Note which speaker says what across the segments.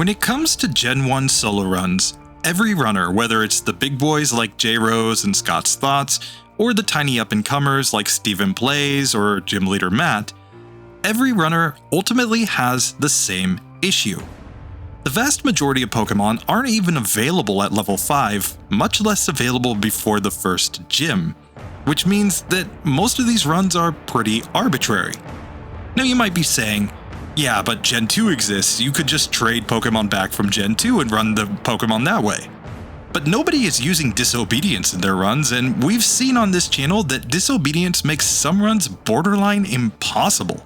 Speaker 1: When it comes to Gen 1 solo runs, every runner, whether it's the big boys like J-Rose and Scott's Thoughts, or the tiny up-and-comers like Steven Plays or Gym Leader Matt, every runner ultimately has the same issue. The vast majority of Pokemon aren't even available at level 5, much less available before the first gym, which means that most of these runs are pretty arbitrary. Now you might be saying, yeah, but Gen 2 exists, you could just trade Pokemon back from Gen 2 and run the Pokemon that way. But nobody is using Disobedience in their runs, and we've seen on this channel that Disobedience makes some runs borderline impossible.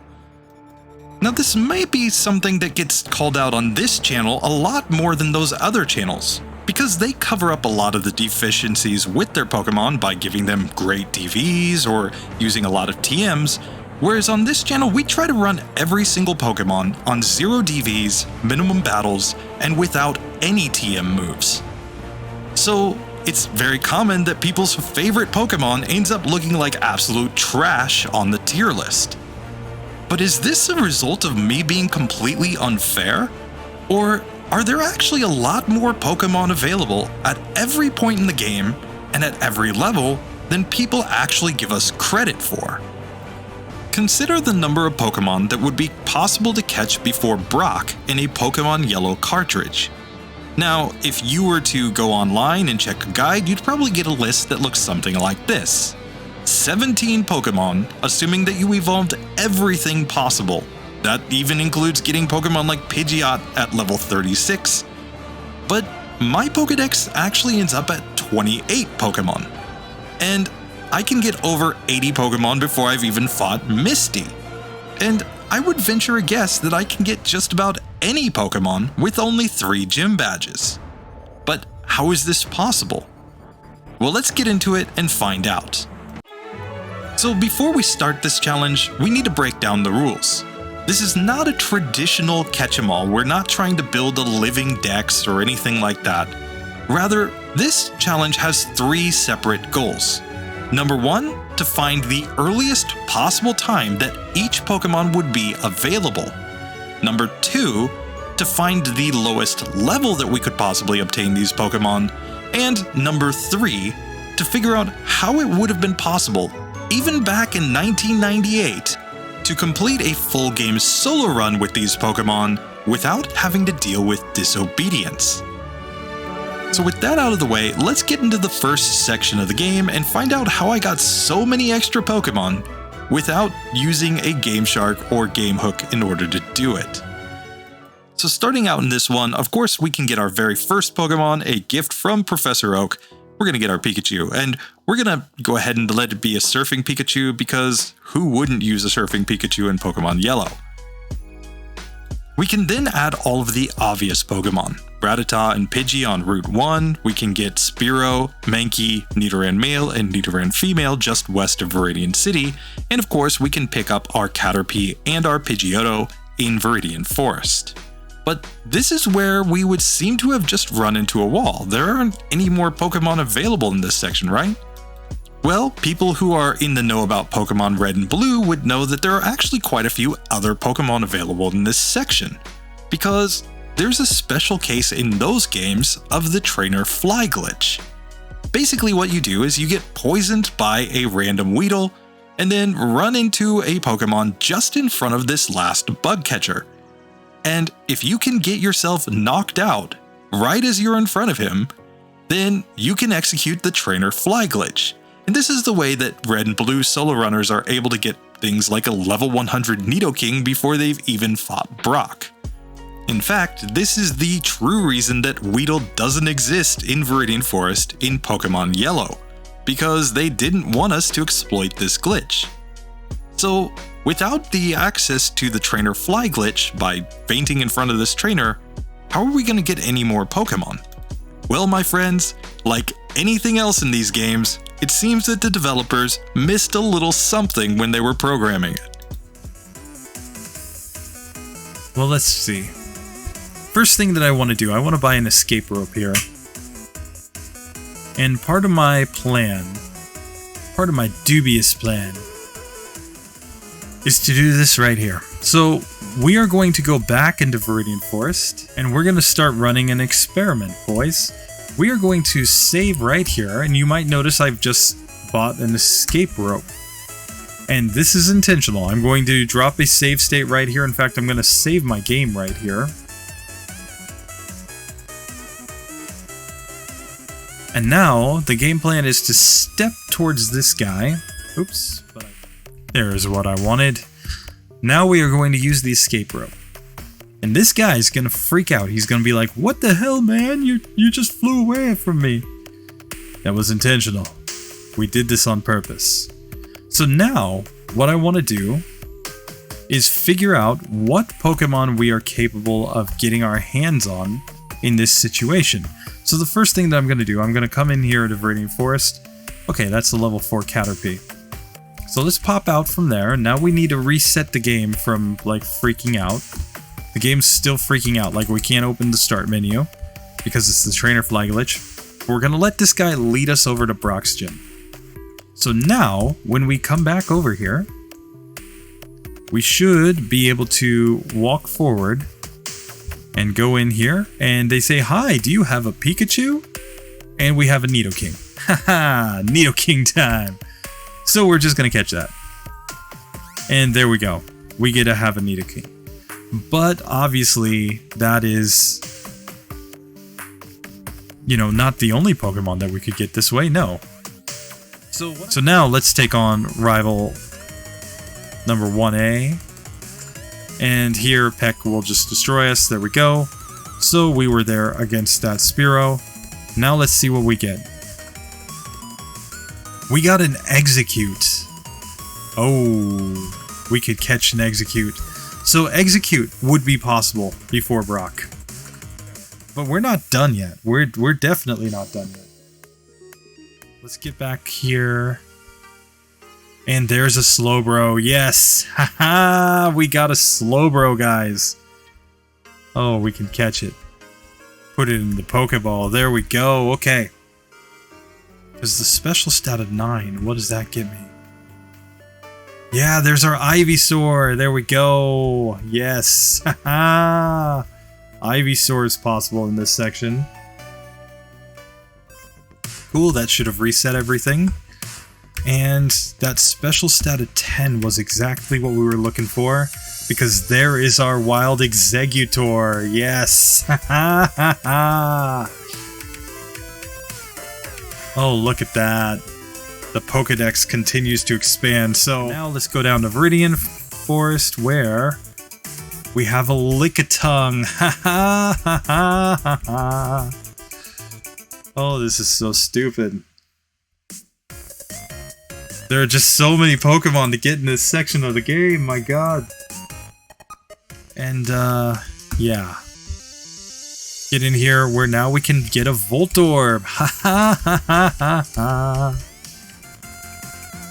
Speaker 1: Now this may be something that gets called out on this channel a lot more than those other channels, because they cover up a lot of the deficiencies with their Pokemon by giving them great DVs or using a lot of TMs, whereas on this channel we try to run every single Pokemon on 0 DVs, minimum battles, and without any TM moves. So it's very common that people's favorite Pokemon ends up looking like absolute trash on the tier list. But is this a result of me being completely unfair? Or are there actually a lot more Pokemon available at every point in the game and at every level than people actually give us credit for? Consider the number of Pokemon that would be possible to catch before Brock in a Pokemon Yellow cartridge. Now, if you were to go online and check a guide, you'd probably get a list that looks something like this. 17 Pokemon, assuming that you evolved everything possible. That even includes getting Pokemon like Pidgeot at level 36. But my Pokedex actually ends up at 28 Pokemon. And I can get over 80 Pokemon before I've even fought Misty. And I would venture a guess that I can get just about any Pokemon with only 3 gym badges. But how is this possible? Well, let's get into it and find out. So before we start this challenge, we need to break down the rules. This is not a traditional catch-em-all, we're not trying to build a living dex or anything like that. Rather, this challenge has 3 separate goals. Number 1, to find the earliest possible time that each Pokemon would be available. Number 2, to find the lowest level that we could possibly obtain these Pokemon. And number 3, to figure out how it would have been possible, even back in 1998, to complete a full game solo run with these Pokemon without having to deal with Disobedience. So with that out of the way, let's get into the first section of the game and find out how I got so many extra Pokemon without using a Game Shark or Game Hook in order to do it. So starting out in this one, of course we can get our very first Pokemon, a gift from Professor Oak. We're going to get our Pikachu, and we're going to go ahead and let it be a Surfing Pikachu because who wouldn't use a Surfing Pikachu in Pokemon Yellow? We can then add all of the obvious Pokemon. Rattata and Pidgey on Route 1, we can get Spearow, Mankey, Nidoran Male, and Nidoran Female just west of Viridian City, and of course we can pick up our Caterpie and our Pidgeotto in Viridian Forest. But this is where we would seem to have just run into a wall. There aren't any more Pokemon available in this section, right? Well, people who are in the know about Pokemon Red and Blue would know that there are actually quite a few other Pokemon available in this section, because there's a special case in those games of the trainer fly glitch. Basically what you do is you get poisoned by a random Weedle, and then run into a Pokemon just in front of this last bug catcher. And if you can get yourself knocked out right as you're in front of him, then you can execute the trainer fly glitch. And this is the way that Red and Blue solo runners are able to get things like a level 100 Nidoking before they've even fought Brock. In fact, this is the true reason that Weedle doesn't exist in Viridian Forest in Pokemon Yellow, because they didn't want us to exploit this glitch. So, without the access to the trainer fly glitch by fainting in front of this trainer, how are we going to get any more Pokemon? Well, my friends, like anything else in these games, it seems that the developers missed a little something when they were programming it.
Speaker 2: Well, let's see. First thing that I want to do, I want to buy an escape rope here. And part of my plan, part of my dubious plan, is to do this right here. So we are going to go back into Viridian Forest, and we're going to start running an experiment, boys. We are going to save right here, and you might notice I've just bought an escape rope. And this is intentional. I'm going to drop a save state right here. In fact, I'm going to save my game right here. And now, the game plan is to step towards this guy. Oops. There's what I wanted. Now we are going to use the escape rope. And this guy is going to freak out. He's going to be like, what the hell, man? You just flew away from me. That was intentional. We did this on purpose. So now, what I want to do is figure out what Pokemon we are capable of getting our hands on in this situation. So the first thing that I'm going to do, I'm going to come in here to Viridian Forest. Okay, that's the level 4 Caterpie. So let's pop out from there, and now we need to reset the game from, like, freaking out. The game's still freaking out, like we can't open the start menu because it's the trainer flag glitch. We're going to let this guy lead us over to Brock's gym. So now, when we come back over here, we should be able to walk forward and go in here, and they say, hi, do you have a Pikachu? And we have a Nidoking. Haha, Nidoking time. So we're just going to catch that. And there we go. We get to have a Nidoking. But obviously, that is, you know, not the only Pokemon that we could get this way. No. So now let's take on rival number 1A. And here, Peck will just destroy us. There we go. So we were there against that Spearow. Now let's see what we get. We got an Execute. Oh, we could catch an Execute. So Execute would be possible before Brock. But we're not done yet. We're definitely not done yet. Let's get back here. And there's a Slowbro. Yes! Haha! We got a Slowbro, guys. Oh, we can catch it. Put it in the Pokeball. There we go. Okay. There's the special stat of 9. What does that give me? Yeah, there's our Ivysaur. There we go. Yes. Haha! Ivysaur is possible in this section. Cool, that should have reset everything. And that special stat of 10 was exactly what we were looking for, because there is our wild Exeggutor. Yes! Oh, look at that. The Pokedex continues to expand. So now let's go down to Viridian Forest, where we have a Lickitung. Oh, this is so stupid. There are just so many Pokemon to get in this section of the game, my god. And, yeah. Get in here where now we can get a Voltorb.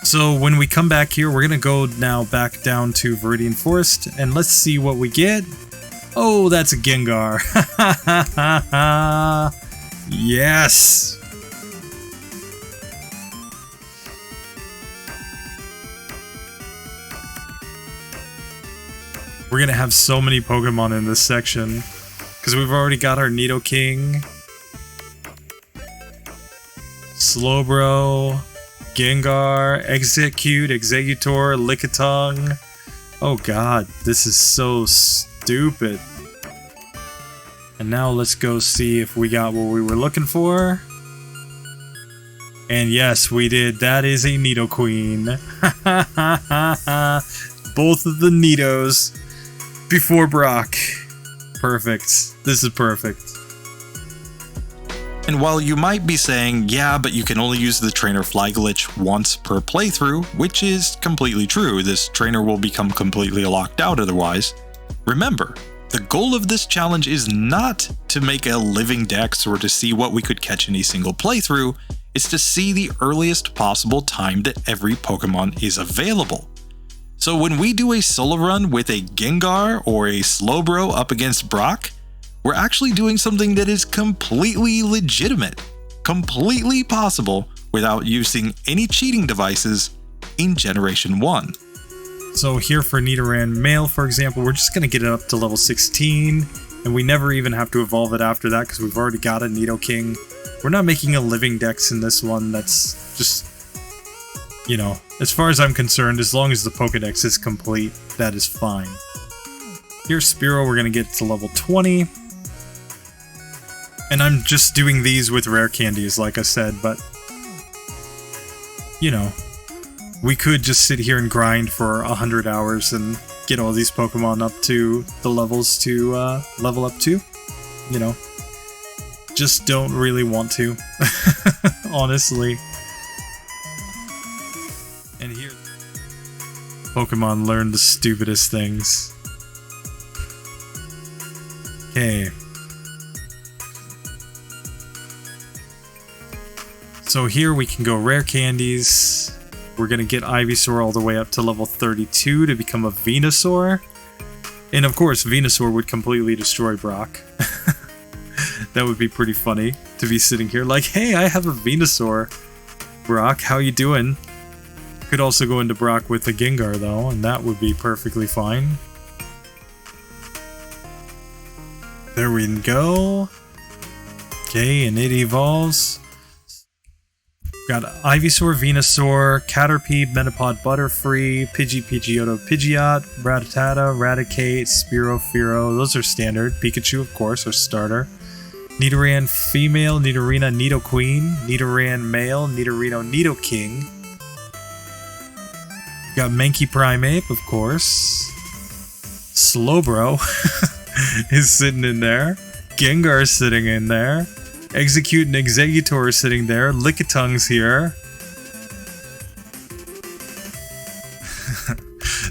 Speaker 2: So when we come back here, we're gonna go now back down to Viridian Forest, and let's see what we get. Oh, that's a Gengar. Yes! We're gonna have so many Pokemon in this section, because we've already got our Nidoking, Slowbro, Gengar, Execute, Exeggutor, Lickitung. Oh god, this is so stupid. And now let's go see if we got what we were looking for. And yes, we did. That is a Nidoqueen. Both of the Nidos before Brock. Perfect. This is perfect.
Speaker 1: And while you might be saying, yeah, but you can only use the trainer fly glitch once per playthrough, which is completely true, this trainer will become completely locked out otherwise, remember, the goal of this challenge is not to make a living dex or to see what we could catch in a single playthrough, it's to see the earliest possible time that every Pokemon is available. So when we do a solo run with a Gengar or a Slowbro up against Brock, we're actually doing something that is completely legitimate, completely possible without using any cheating devices in Generation 1.
Speaker 2: So here for Nidoran male, for example, we're just going to get it up to level 16, and we never even have to evolve it after that because we've already got a Nidoking. We're not making a living dex in this one. That's just, you know, as far as I'm concerned, as long as the Pokedex is complete, that is fine. Here's Spearow, we're going to get to level 20. And I'm just doing these with rare candies, like I said, but, you know, we could just sit here and grind for 100 hours and get all these Pokemon up to the levels to level up to. You know, just don't really want to, honestly. And here, Pokemon learn the stupidest things. Okay. So here we can go rare candies. We're going to get Ivysaur all the way up to level 32 to become a Venusaur. And of course, Venusaur would completely destroy Brock. That would be pretty funny to be sitting here like, hey, I have a Venusaur. Brock, how you doing? Could also go into Brock with a Gengar though, and that would be perfectly fine. There we go. Okay, and it evolves. Got Ivysaur, Venusaur, Caterpie, Metapod, Butterfree, Pidgey-Pidgeotto, Pidgeot, Rattata, Raticate, Spearow, Fearow. Those are standard. Pikachu, of course, our starter. Nidoran female, Nidorina, Nidoqueen, Nidoran male, Nidorino, Nidoking. Got Mankey Primeape, of course. Slowbro is sitting in there. Gengar is sitting in there. Execute and Exeggutor is sitting there. Lickitung's here.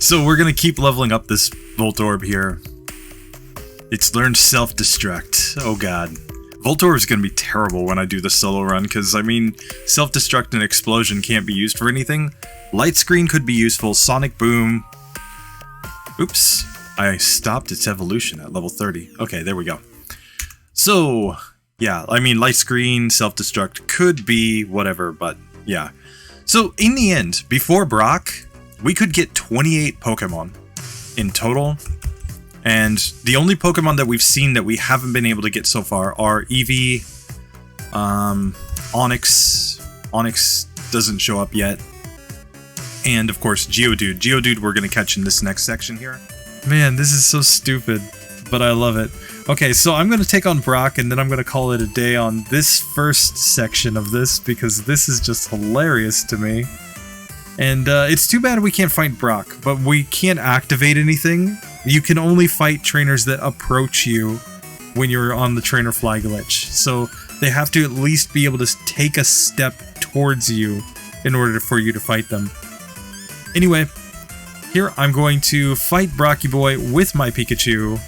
Speaker 2: So we're going to keep leveling up this Voltorb here. It's learned self-destruct. Oh god. Voltorb is going to be terrible when I do the solo run, because, I mean, self-destruct and explosion can't be used for anything. Light Screen could be useful. Sonic Boom. Oops. I stopped its evolution at level 30. Okay, there we go. So, yeah, I mean, Light Screen, self-destruct could be whatever, but yeah. So, in the end, before Brock, we could get 28 Pokemon in total. And the only Pokemon that we've seen that we haven't been able to get so far are Eevee, Onix. Onix doesn't show up yet. And, of course, Geodude. Geodude we're going to catch in this next section here. Man, this is so stupid, but I love it. Okay, so I'm going to take on Brock, and then I'm going to call it a day on this first section of this, because this is just hilarious to me. And it's too bad we can't fight Brock, but we can't activate anything. You can only fight trainers that approach you when you're on the trainer fly glitch. So they have to at least be able to take a step towards you in order for you to fight them. Anyway, here I'm going to fight Brocky Boy with my Pikachu.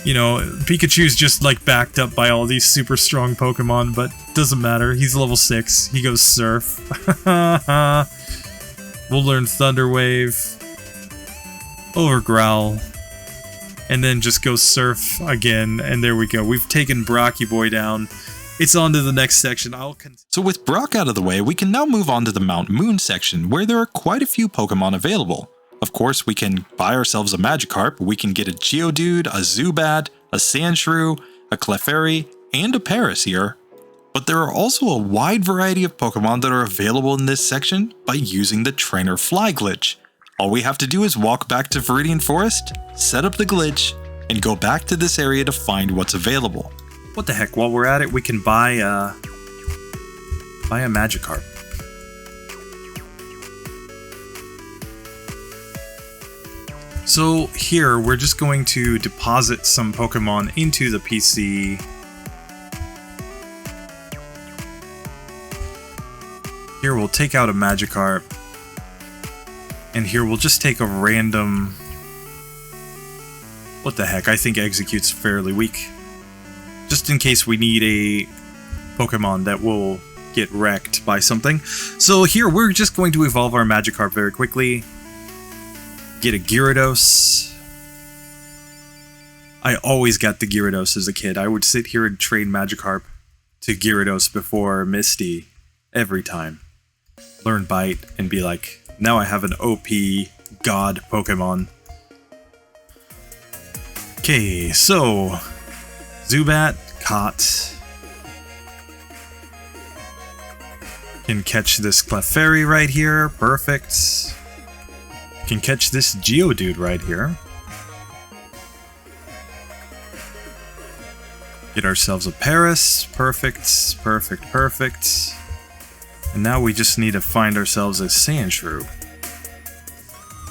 Speaker 2: You know, Pikachu's just like backed up by all these super strong Pokemon, but doesn't matter. He's level 6. He goes Surf. We'll learn Thunder Wave, Overgrowl, and then just go Surf again, and there we go. We've taken Brocky Boy down. It's on to the next section.
Speaker 1: So with Brock out of the way, we can now move on to the Mount Moon section, where there are quite a few Pokemon available. Of course, we can buy ourselves a Magikarp, we can get a Geodude, a Zubat, a Sandshrew, a Clefairy, and a Paras here. But there are also a wide variety of Pokemon that are available in this section by using the Trainer Fly glitch. All we have to do is walk back to Viridian Forest, set up the glitch, and go back to this area to find what's available.
Speaker 2: What the heck, while we're at it, we can buy a Magikarp. So here, we're just going to deposit some Pokemon into the PC. Here we'll take out a Magikarp. And here we'll just take a random... What the heck, I think Execute's fairly weak. Just in case we need a Pokemon that will get wrecked by something. So here, we're just going to evolve our Magikarp very quickly. Get a Gyarados. I always got the Gyarados as a kid. I would sit here and train Magikarp to Gyarados before Misty every time. Learn Bite and be like, Now I have an OP god Pokemon. Okay, so Zubat caught. Can catch this Clefairy right here. Perfect. Can catch this Geodude right here. Get ourselves a Paris. Perfect, perfect, perfect. And now we just need to find ourselves a Sandshrew.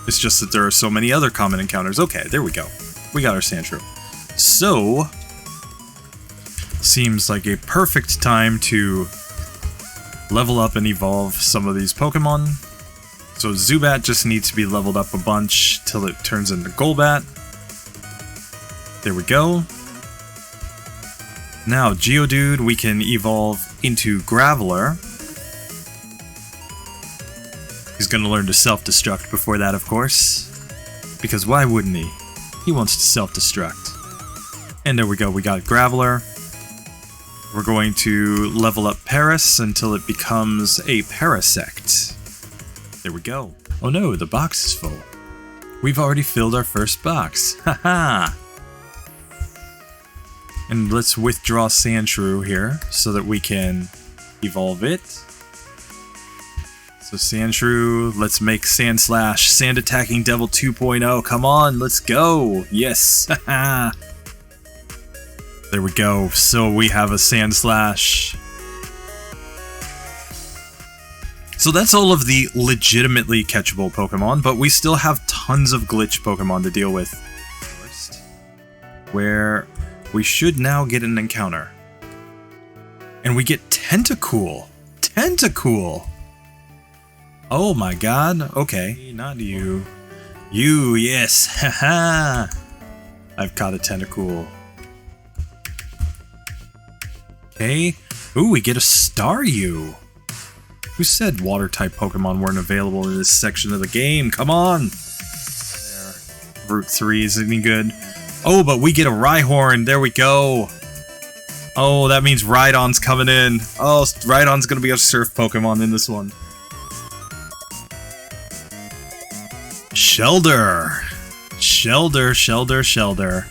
Speaker 2: It's just that there are so many other common encounters. Okay, there we go. We got our Sandshrew. So, seems like a perfect time to level up and evolve some of these Pokemon. So Zubat just needs to be leveled up a bunch till it turns into Golbat. There we go. Now, Geodude, we can evolve into Graveler. He's going to learn to self-destruct before that, of course. Because why wouldn't he? He wants to self-destruct. And there we go, we got Graveler. We're going to level up Paris until it becomes a Parasect. There we go. Oh no, the box is full. We've already filled our first box. Haha! And let's withdraw Sandshrew here so that we can evolve it. So Sandshrew, let's make Sandslash, Sand Attacking Devil 2.0. Come on, let's go! Yes! Haha! There we go. So we have a Sandslash. So that's all of the legitimately catchable Pokemon, but we still have tons of glitch Pokemon to deal with. First, where we should now get an encounter. And we get Tentacool. Tentacool! Oh my god. Okay, not you. You, yes. Haha! I've caught a Tentacool. Okay. Ooh, we get a Staryu. Who said water-type Pokemon weren't available in this section of the game? Come on! There. Route 3 isn't any good. Oh, but we get a Rhyhorn. There we go. Oh, that means Rhydon's coming in. Oh, Rhydon's gonna be a surf Pokemon in this one. Shelder. Shelder, Shelder, Shelder.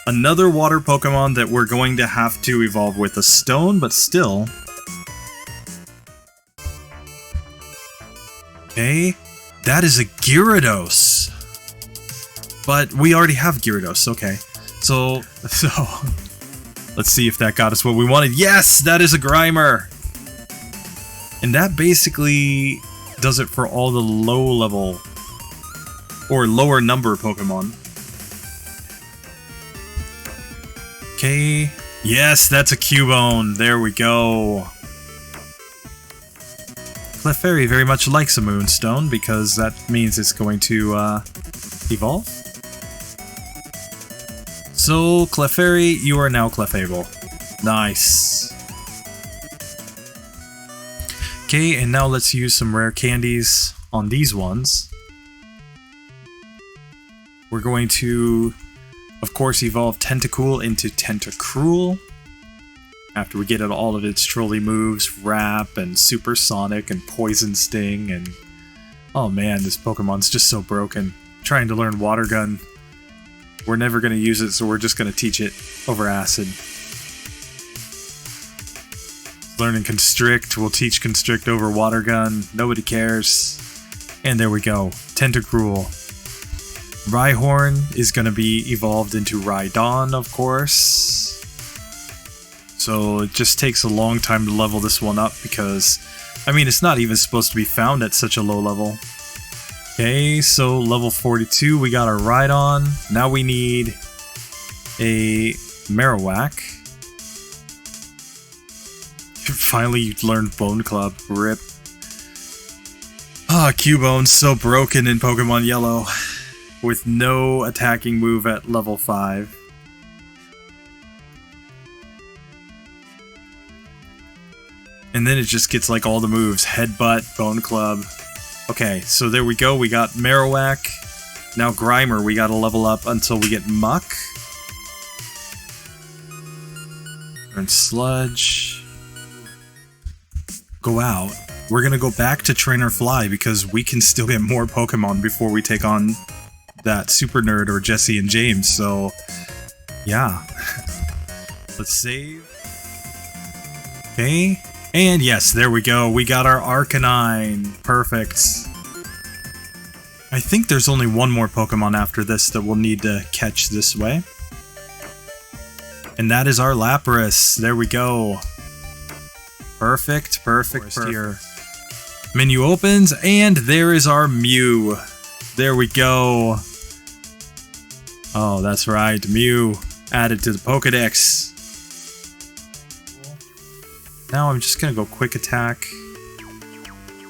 Speaker 2: Another water Pokemon that we're going to have to evolve with a stone, but still. Okay, that is a Gyarados. But we already have Gyarados, okay. So, let's see if that got us what we wanted. Yes, that is a Grimer. And that basically does it for all the low level or lower number Pokemon. Okay. Yes, that's a Cubone. There we go. Clefairy very much likes a Moonstone because that means it's going to evolve. So, Clefairy, you are now Clefable. Nice. Okay, and now let's use some rare candies on these ones. We're going to, of course, evolve Tentacool into Tentacruel. After we get it all of its trolley moves, Wrap and Supersonic and Poison Sting and... Oh man, this Pokemon's just so broken. Trying to learn Water Gun. We're never going to use it, so we're just going to teach it over Acid. Learning Constrict, we'll teach Constrict over Water Gun. Nobody cares. And there we go. Tentacruel. Rhyhorn is going to be evolved into Rhydon, of course. So it just takes a long time to level this one up because, I mean, it's not even supposed to be found at such a low level. Okay, so level 42, we got our Rhydon. Now we need a Marowak. Finally learned Bone Club. RIP. Ah, Cubone's so broken in Pokemon Yellow. With no attacking move at level 5. And then it just gets like all the moves. Headbutt, Bone Club. Okay, so there we go. We got Marowak. Now Grimer, we gotta level up until we get Muck. Learn Sludge. Go out. we're gonna go back to Trainer Fly because we can still get more Pokemon before we take on that Super Nerd or Jesse and James, so yeah. Let's save. Okay, and yes, there we go. We got our Arcanine. Perfect. I think there's only one more Pokemon after this that we'll need to catch this way. And that is our Lapras. There we go. Perfect, perfect, perfect. Here. Menu opens, and there is our Mew. There we go. Oh, that's right, Mew added to the Pokedex. Now I'm just gonna go quick attack.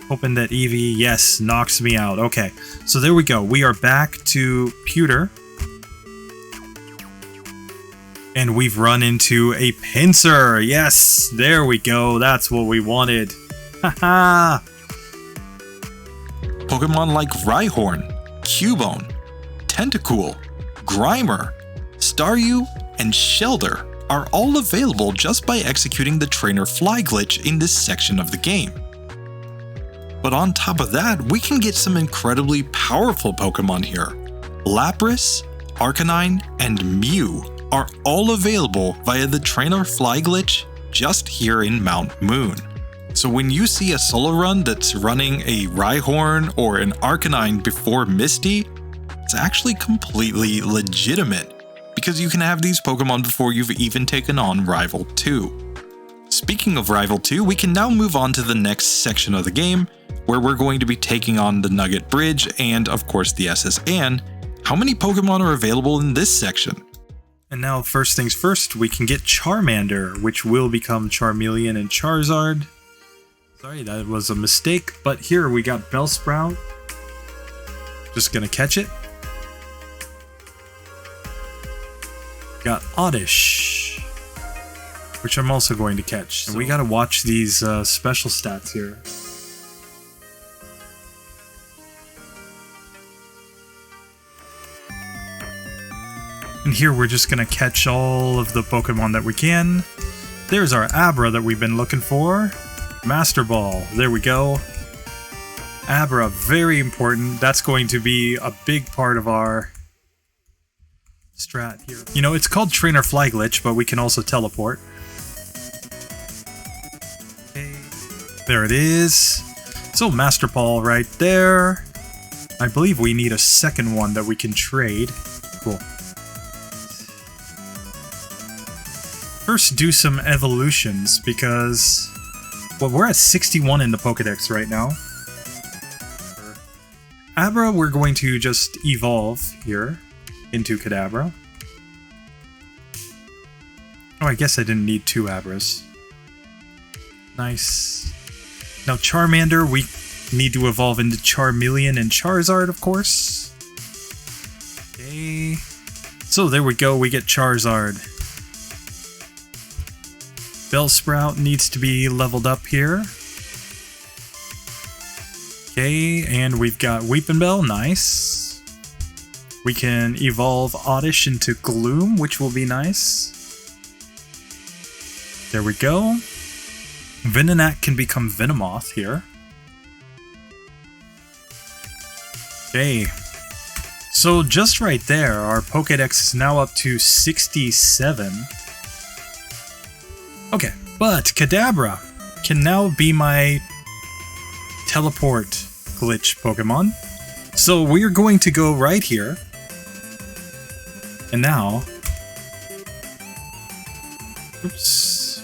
Speaker 2: Hoping that Eevee, yes, knocks me out. Okay, so there we go. We are back to Pewter. And we've run into a Pinsir. Yes, there we go. That's what we wanted. Haha.
Speaker 1: Pokemon like Rhyhorn, Cubone, Tentacool, Grimer, Staryu, and Shelder are all available just by executing the Trainer Fly glitch in this section of the game. But on top of that, we can get some incredibly powerful Pokemon here. Lapras, Arcanine, and Mew are all available via the Trainer Fly glitch just here in Mount Moon. So when you see a solo run that's running a Rhyhorn or an Arcanine before Misty, it's actually completely legitimate, because you can have these Pokemon before you've even taken on Rival 2. Speaking of Rival 2, we can now move on to the next section of the game, where we're going to be taking on the Nugget Bridge and, of course, the SS Anne. How many Pokemon are available in this section?
Speaker 2: And now, first things first, we can get Charmander, which will become Charmeleon and Charizard. Sorry, that was a mistake, but here we got Bellsprout. Just gonna catch it. Got Oddish, which I'm also going to catch. And we gotta watch these special stats here. And here we're just gonna catch all of the Pokemon that we can. There's our Abra that we've been looking for. Master Ball, there we go. Abra, very important. That's going to be a big part of our strat here. You know, it's called Trainer Fly Glitch, but we can also teleport. Okay, there it is. So Master Ball right there. I believe we need a second one that we can trade. Cool. First, do some evolutions, because, well, we're at 61 in the Pokedex right now. Abra, we're going to just evolve here into Kadabra. Oh, I guess I didn't need two Abras. Nice. Now Charmander, we need to evolve into Charmeleon and Charizard, of course. Okay. So there we go, we get Charizard. Bellsprout needs to be leveled up here. Okay, and we've got Weepinbell, nice. We can evolve Oddish into Gloom, which will be nice. There we go. Venonat can become Venomoth here. Okay. So just right there, our Pokedex is now up to 67. Okay, but Kadabra can now be my teleport glitch Pokemon. So we're going to go right here. And now... Oops.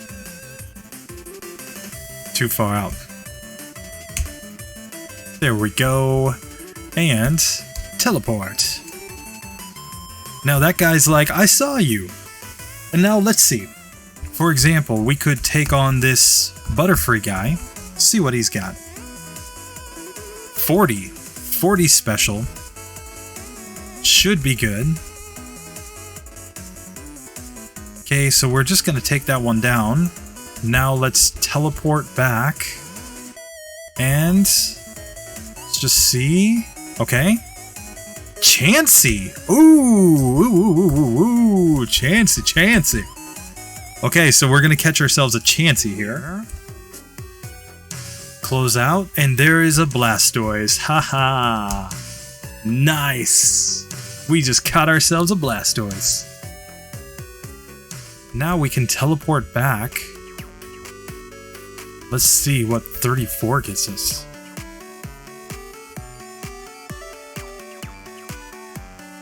Speaker 2: Too far out. There we go. And teleport. Now that guy's like, I saw you. And now let's see. For example, we could take on this Butterfree guy. See what he's got. 40 special. Should be good. Okay, so we're just going to take that one down. Now let's teleport back. And let's just see. Okay. Chansey. Ooh, Chansey. Okay, so we're going to catch ourselves a Chansey here. close out, and there is a Blastoise. Haha! Nice! We just caught ourselves a Blastoise. Now we can teleport back. Let's see what 34 gets us.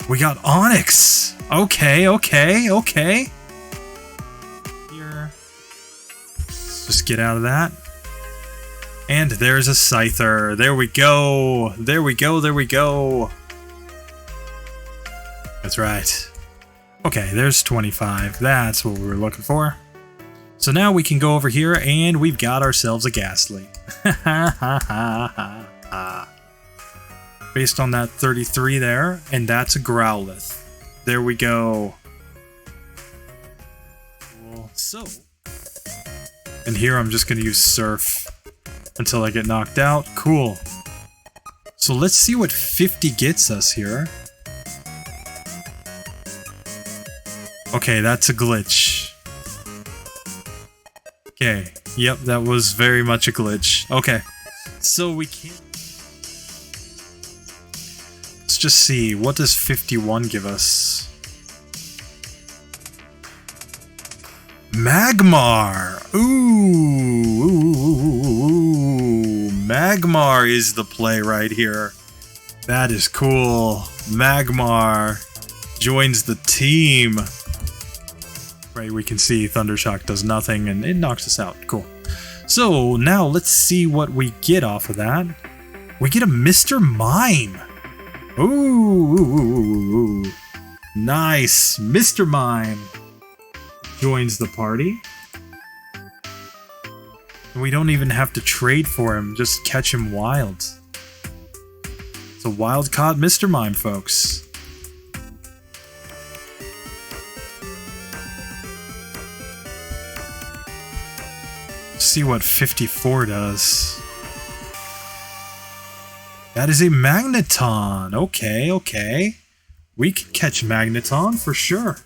Speaker 2: We got Onyx! Okay. Here. Let's just get out of that. And there's a Scyther. There we go. That's right. Okay, there's 25. That's what we were looking for. So now we can go over here and we've got ourselves a Ghastly. Based on that 33 there, and that's a Growlithe. There we go. Cool. So, and here I'm just going to use Surf until I get knocked out. Cool. So let's see what 50 gets us here. Okay, that's a glitch. Okay, yep, that was very much a glitch. Okay, so we can't... Let's just see, what does 51 give us? Magmar! Ooh, Magmar is the play right here. That is cool. Magmar joins the team. Right, we can see Thundershock does nothing and it knocks us out. Cool. So now let's see what we get off of that. We get a Mr. Mime. Ooh, nice. Mr. Mime joins the party. And we don't even have to trade for him, just catch him wild. It's a wild caught Mr. Mime, folks. See what 54 does. That is a Magneton. Okay. We can catch Magneton for sure.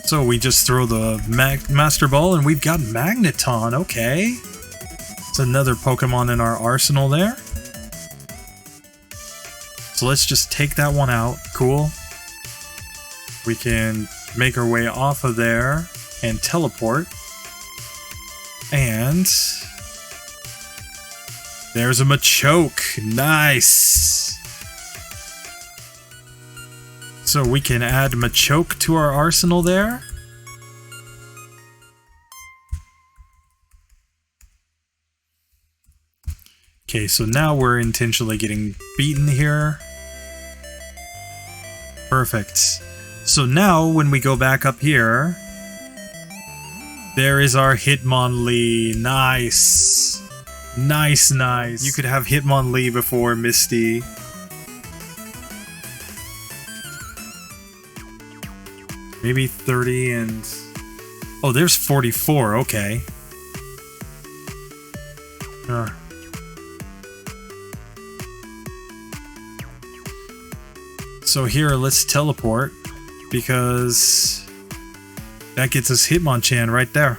Speaker 2: So we just throw the Master Ball and we've got Magneton. Okay. It's another Pokemon in our arsenal there. So let's just take that one out. Cool. We can make our way off of there and teleport. And there's a Machoke. Nice. So we can add Machoke to our arsenal there. Okay, so now we're intentionally getting beaten here. Perfect. So now when we go back up here, there is our Hitmonlee. Nice. Nice. You could have Hitmonlee before Misty. Maybe 30 and... Oh, there's 44. Okay. So here, let's teleport. Because... that gets us Hitmonchan right there.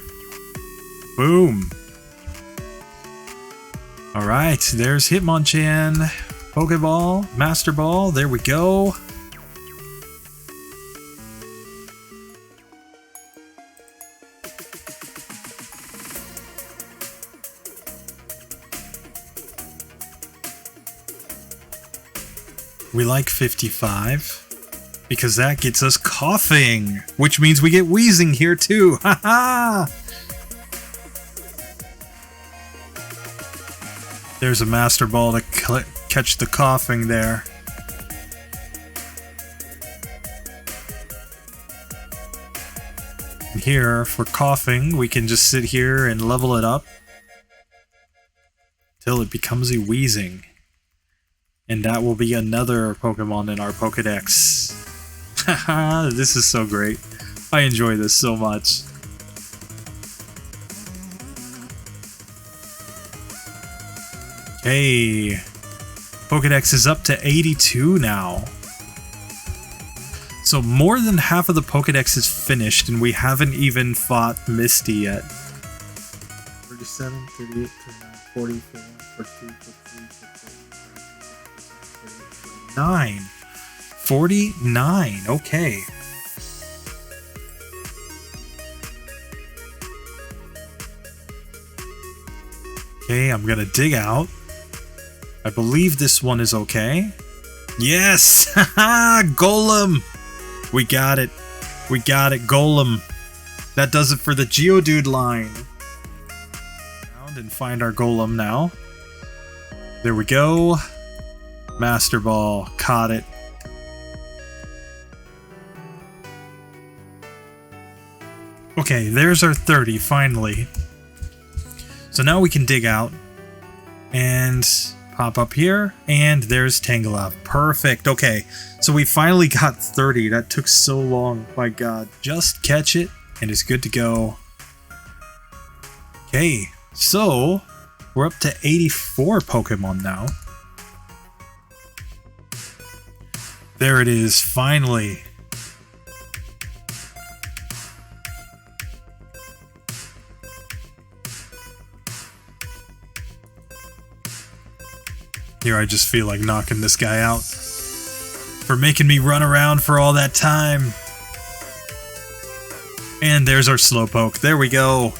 Speaker 2: Boom. Alright, there's Hitmonchan. Pokeball, Master Ball, there we go. We like 55. Because that gets us Coughing, which means we get Wheezing here too. Haha! There's a Master Ball to catch the Coughing there. And here, for Coughing, we can just sit here and level it up till it becomes a Wheezing. And that will be another Pokemon in our Pokedex. Haha, this is so great. I enjoy this so much. Hey, Pokedex is up to 82 now. So more than half of the Pokedex is finished and we haven't even fought Misty yet. We're 37, 38, 39, 40, 41, 42, 43, 44, 49. Okay. Okay, I'm gonna dig out. I believe this one is okay. Yes! Haha! Golem! We got it. We got it, Golem. That does it for the Geodude line. And find our Golem now. There we go. Master Ball. Caught it. Okay, there's our 30, finally. So now we can dig out and pop up here, and there's Tangela. Perfect. Okay, so we finally got 30. That took so long. My god. Just catch it, and it's good to go. Okay, so we're up to 84 Pokemon now. There it is, finally. Here, I just feel like knocking this guy out for making me run around for all that time. And there's our Slowpoke. There we go.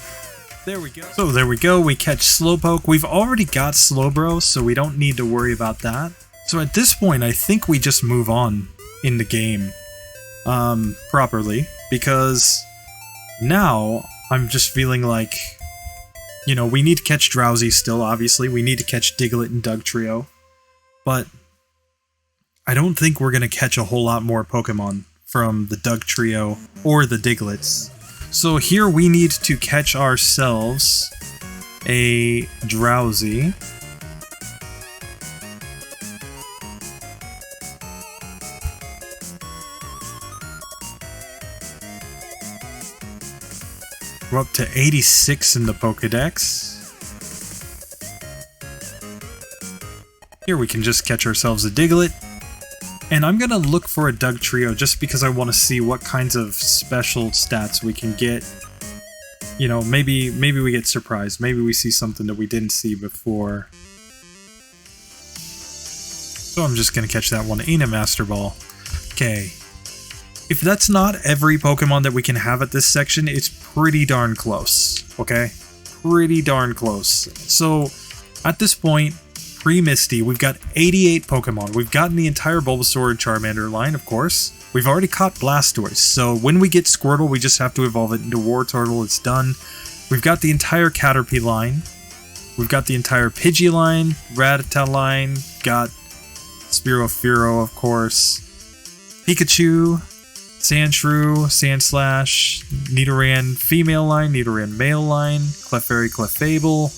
Speaker 2: There we go. So there we go. We catch Slowpoke. We've already got Slowbro, so we don't need to worry about that. So at this point, I think we just move on in the game properly, because now I'm just feeling like, you know, we need to catch Drowsy still, obviously. We need to catch Diglett and Dugtrio. But I don't think we're going to catch a whole lot more Pokemon from the Dugtrio or the Diglets. So here we need to catch ourselves a Drowsy. We're up to 86 in the Pokedex. Here we can just catch ourselves a Diglett. And I'm gonna look for a Dugtrio just because I want to see what kinds of special stats we can get. You know, maybe we get surprised. Maybe we see something that we didn't see before. So I'm just gonna catch that one. Ain't a Master Ball. Okay. If that's not every Pokemon that we can have at this section, it's pretty darn close. Okay? Pretty darn close. So at this point, pre-Misty, we've got 88 Pokemon. We've gotten the entire Bulbasaur and Charmander line, of course. We've already caught Blastoise, so when we get Squirtle, we just have to evolve it into Wartortle. It's done. We've got the entire Caterpie line. We've got the entire Pidgey line, Rattata line, got Spearow, of course, Pikachu, Sandshrew, Sandslash, Nidoran female line, Nidoran male line, Clefairy, Clefable,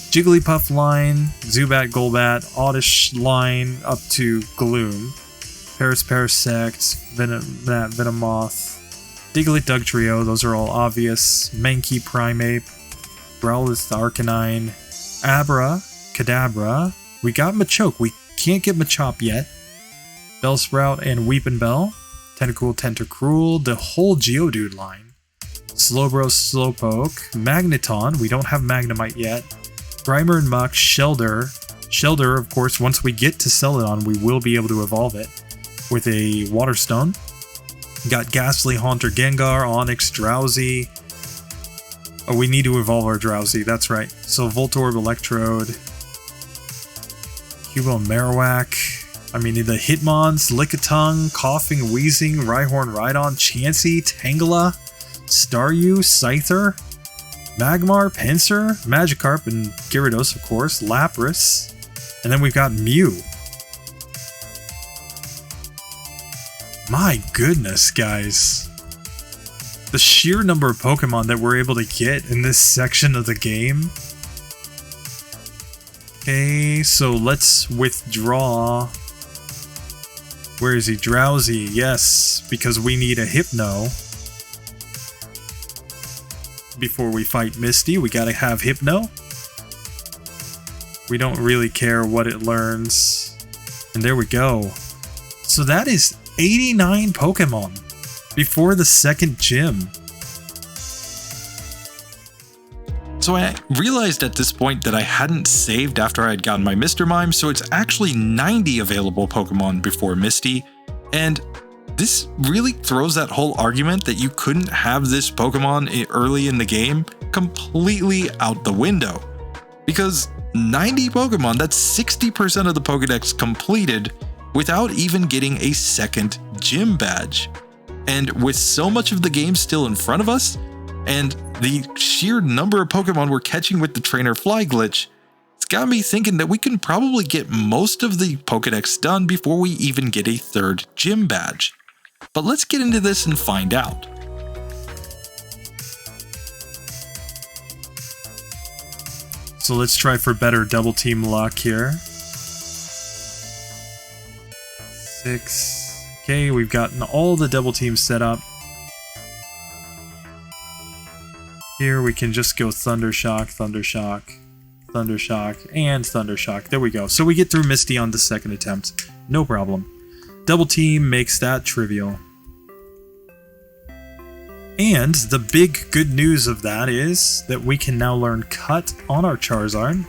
Speaker 2: Jigglypuff line, Zubat, Golbat, Oddish line up to Gloom, Parasect, Venomoth, Diglett, Dugtrio, those are all obvious, Mankey, Primeape, Growlithe, Arcanine, Abra, Kadabra, we got Machoke, we can't get Machop yet, Bellsprout and Weepinbell, Tentacool, Tentacruel, the whole Geodude line, Slowbro, Slowpoke, Magneton, we don't have Magnemite yet, Grimer and Muk, Shelder, of course, once we get to Celadon, we will be able to evolve it with a Water Stone. Got Ghastly, Haunter, Gengar, Onix, Drowsy. Oh, we need to evolve our Drowsy, that's right. So Voltorb, Electrode, Cubone, Marowak. I mean, the Hitmons, Lickitung, Coughing, Wheezing, Rhyhorn, Rhydon, Chansey, Tangela, Staryu, Scyther, Magmar, Pinsir, Magikarp, and Gyarados, of course, Lapras, and then we've got Mew. My goodness, guys. The sheer number of Pokemon that we're able to get in this section of the game. Okay, so let's withdraw. Where is he? Drowsy, yes, because we need a Hypno. Before we fight Misty, we gotta have Hypno. We don't really care what it learns. And there we go. So that is 89 Pokemon before the second gym.
Speaker 1: So I realized at this point that I hadn't saved after I had gotten my Mr. Mime, so it's actually 90 available Pokemon before Misty, and this really throws that whole argument that you couldn't have this Pokemon early in the game completely out the window. Because 90 Pokemon, that's 60% of the Pokedex completed without even getting a second gym badge. And with so much of the game still in front of us, and the sheer number of Pokemon we're catching with the Trainer Fly glitch, it's got me thinking that we can probably get most of the Pokedex done before we even get a third gym badge. But let's get into this and find out.
Speaker 2: So let's try for better double team luck here. 6. Okay, we've gotten all the double teams set up. Here we can just go Thunder Shock, Thunder Shock, Thunder Shock, and Thunder Shock. There we go. So we get through Misty on the second attempt. No problem. Double team makes that trivial. And the big good news of that is that we can now learn Cut on our Charizard.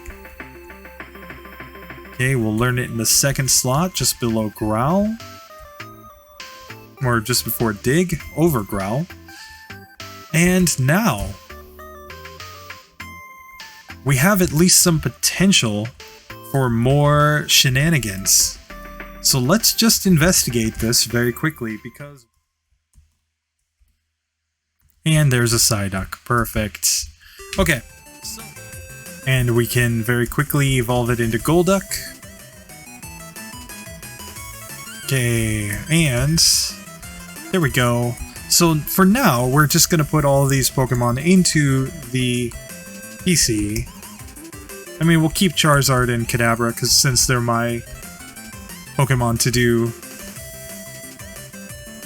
Speaker 2: Okay, we'll learn it in the second slot, just below Growl. Or just before Dig, over Growl. And now, we have at least some potential for more shenanigans. So let's just investigate this very quickly because... And there's a Psyduck. Perfect. Okay. And we can very quickly evolve it into Golduck. Okay, and there we go. So for now, we're just going to put all of these Pokemon into the PC. I mean, we'll keep Charizard and Kadabra, because since they're my Pokemon to do,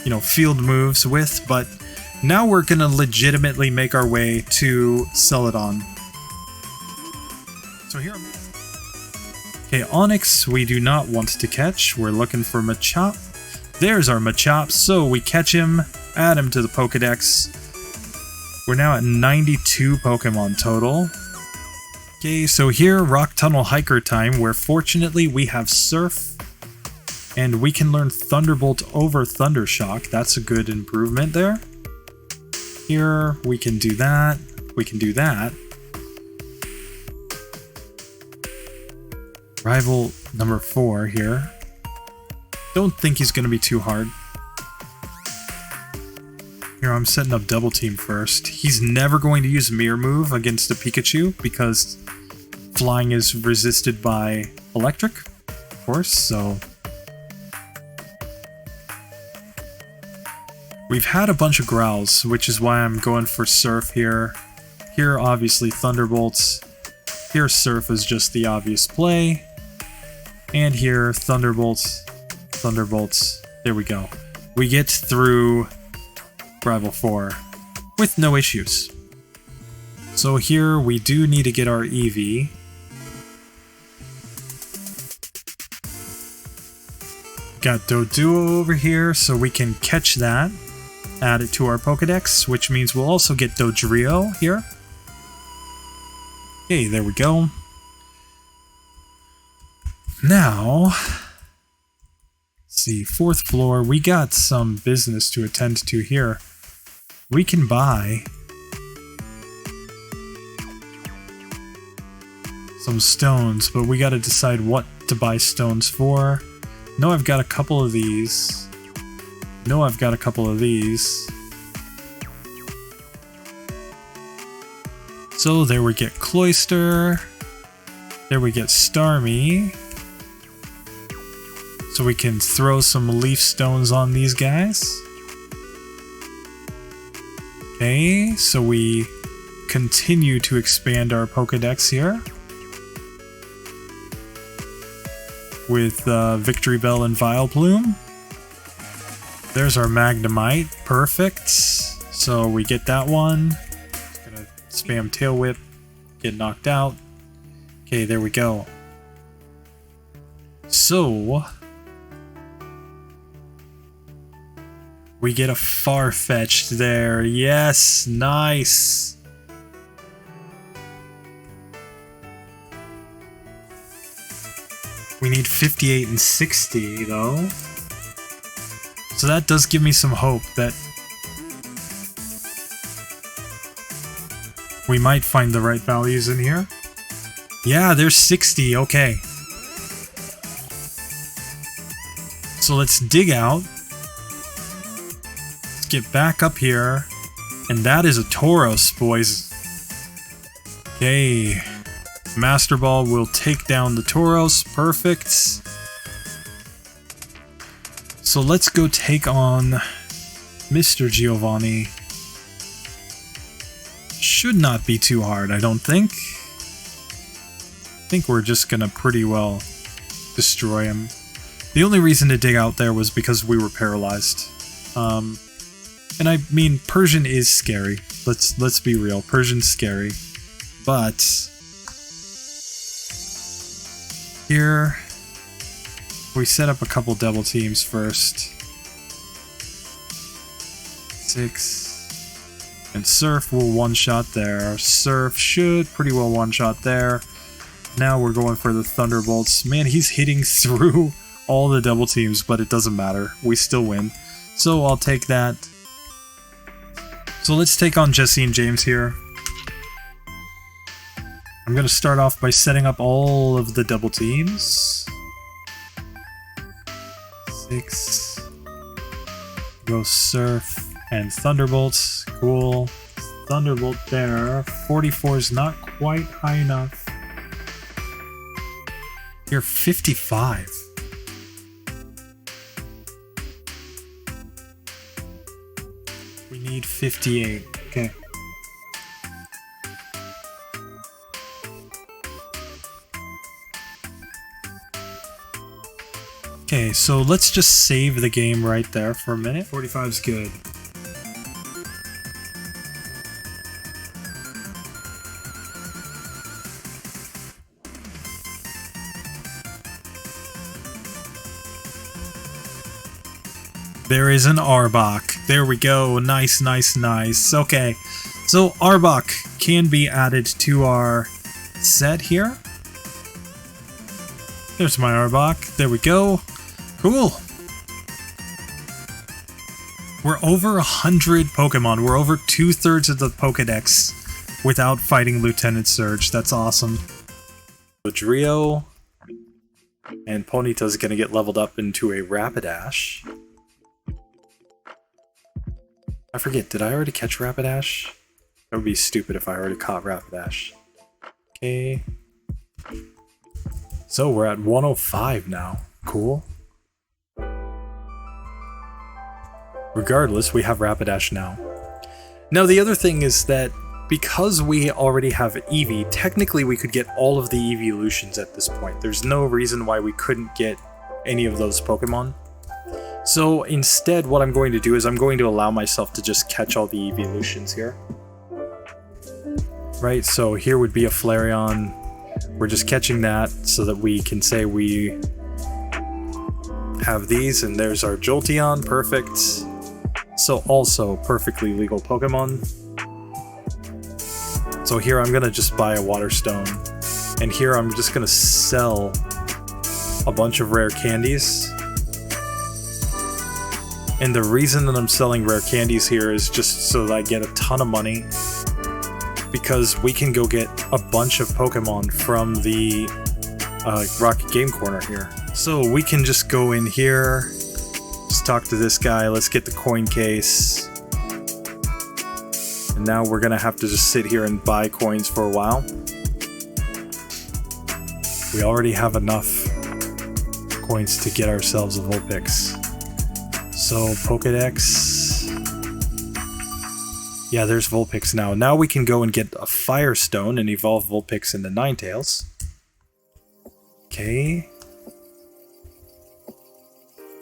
Speaker 2: you know, field moves with, but now we're gonna legitimately make our way to Celadon. So here okay, Onix we do not want to catch. We're looking for Machop. There's our Machop, so we catch him, add him to the Pokedex. We're now at 92 Pokemon total. Okay, so here, Rock Tunnel Hiker time, where fortunately we have Surf, and we can learn Thunderbolt over Thunder Shock. That's a good improvement there. Here, we can do that. We can do that. Rival number 4 here. Don't think he's going to be too hard. Here, I'm setting up Double Team first. He's never going to use Mirror Move against a Pikachu because flying is resisted by electric, of course, so... We've had a bunch of Growls, which is why I'm going for Surf here. Here, obviously, Thunderbolts. Here, Surf is just the obvious play. And here, Thunderbolts, Thunderbolts. There we go. We get through Rival 4 with no issues. So here, we do need to get our Eevee. Got Doduo over here, so we can catch that. Add it to our Pokedex, which means we'll also get Dodrio here. Okay, there we go. Now, let's see, 4th floor, we got some business to attend to here. We can buy some stones, but we gotta decide what to buy stones for. No, I've got a couple of these. No, I've got a couple of these. So there we get Cloyster. There we get Starmie. So we can throw some leaf stones on these guys. Okay, so we continue to expand our Pokedex here. With Victory Bell and Vileplume. There's our Magnemite. Perfect. So we get that one. Just gonna spam Tail Whip. Get knocked out. Okay, there we go. So we get a Farfetch'd there. Yes, nice. need 58 and 60 though. So that does give me some hope that we might find the right values in here. Yeah, there's 60, okay. So let's dig out. Let's get back up here. And that is a Tauros, boys. Okay. Master Ball will take down the Tauros. Perfect. So let's go take on Mr. Giovanni. Should not be too hard, I don't think. I think we're just gonna pretty well destroy him. The only reason to dig out there was because we were paralyzed. And I mean, Persian is scary. Let's be real. Persian's scary. But here we set up a couple double teams first. 6. And Surf will one-shot there. Surf should pretty well one-shot there. Now we're going for the Thunderbolts. Man, he's hitting through all the double teams, but it doesn't matter. We still win. So I'll take that. So let's take on Jesse and James here. I'm going to start off by setting up all of the double teams. 6. Go Surf and Thunderbolts. Cool. Thunderbolt there. 44 is not quite high enough. You're 55. We need 58. Okay. Okay, so let's just save the game right there for a minute. 45 is good. There is an Arbok. There we go. Nice, nice, nice. Okay, so Arbok can be added to our set here. There's my Arbok. There we go. Cool. We're over 100 Pokemon. We're over 2/3 of the Pokedex without fighting Lieutenant Surge. That's awesome. Drio and Ponyta's gonna get leveled up into a Rapidash. I forget, did I already catch Rapidash? That would be stupid if I already caught Rapidash. Okay. So we're at 105 now. Cool. Regardless, we have Rapidash now. Now the other thing is that because we already have Eevee, technically we could get all of the Eeveelutions at this point. There's no reason why we couldn't get any of those Pokemon. So instead, what I'm going to do is I'm going to allow myself to just catch all the Eeveelutions here. Right, so here would be a Flareon. We're just catching that so that we can say we have these, and there's our Jolteon, perfect. So also perfectly legal Pokemon. So here I'm gonna just buy a Water Stone, and here I'm just gonna sell a bunch of rare candies. And the reason that I'm selling rare candies here is just so that I get a ton of money, because we can go get a bunch of Pokemon from the Rocket Game Corner here. So we can just go in here, just talk to this guy, let's get the coin case. And now we're gonna have to just sit here and buy coins for a while. We already have enough coins to get ourselves a Vulpix. So Pokedex. Yeah, there's Vulpix now. Now we can go and get a Firestone and evolve Vulpix into Ninetales. Okay.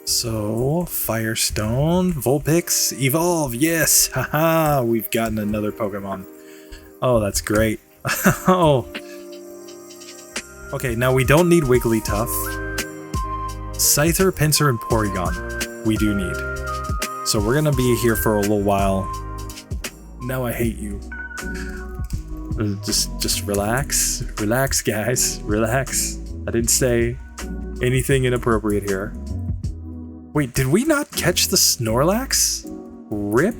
Speaker 2: So, Firestone, Vulpix, evolve, yes! Haha, we've gotten another Pokemon. Oh, that's great. Oh. Okay, now we don't need Wigglytuff. Scyther, Pinsir, and Porygon we do need. So we're gonna be here for a little while. Now I hate you. Just relax. Relax, guys. Relax. I didn't say anything inappropriate here. Wait, did we not catch the Snorlax? Rip?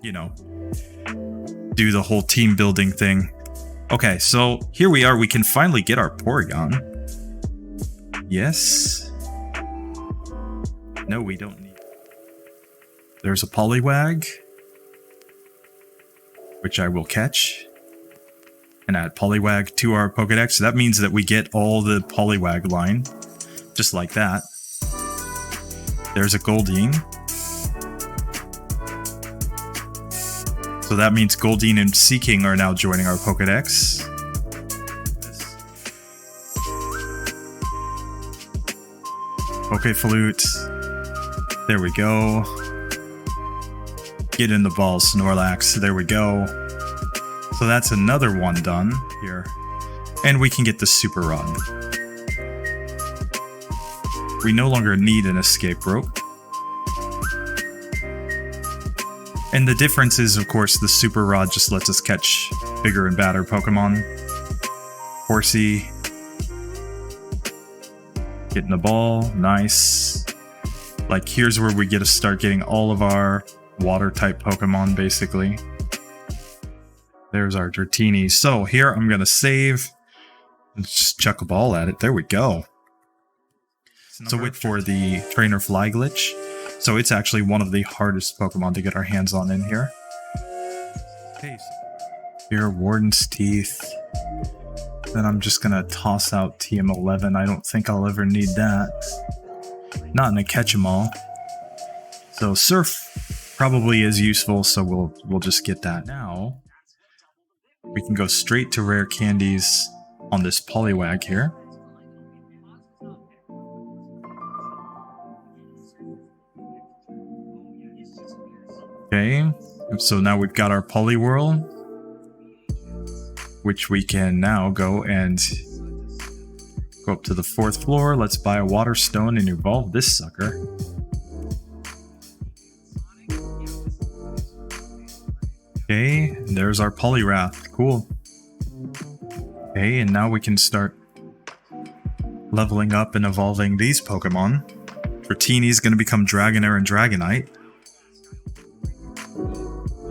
Speaker 2: You know, do the whole team building thing. Okay, so here we are. We can finally get our Porygon. Yes. No, we don't need. There's a Poliwag, which I will catch and add Poliwag to our Pokedex. That means that we get all the Poliwag line, just like that. There's a Goldeen. So that means Goldeen and Seaking are now joining our Pokedex. Pokeflute. There we go. Get in the ball, Snorlax. There we go. So that's another one done here. And we can get the Super Rod. We no longer need an escape rope. And the difference is, of course, the Super Rod just lets us catch bigger and badder Pokemon. Horsey. Getting the ball. Nice. Like, here's where we get to start getting all of our water-type Pokemon, basically. There's our Dratini. So, here, I'm going to save. Let's just chuck a ball at it. There we go. So, wait for the Trainer Fly glitch. So it's actually one of the hardest Pokemon to get our hands on in here. Here, Warden's Teeth. Then I'm just gonna toss out TM11. I don't think I'll ever need that. Not in a catch-em-all. So Surf probably is useful, so we'll just get that. Now we can go straight to rare candies on this Poliwag here. Okay, so now we've got our Poliwhirl, which we can now go and go up to the 4th floor. Let's buy a Water Stone and evolve this sucker. Okay, there's our Poliwrath. Cool. Okay, and now we can start leveling up and evolving these Pokemon. Dratini's going to become Dragonair and Dragonite.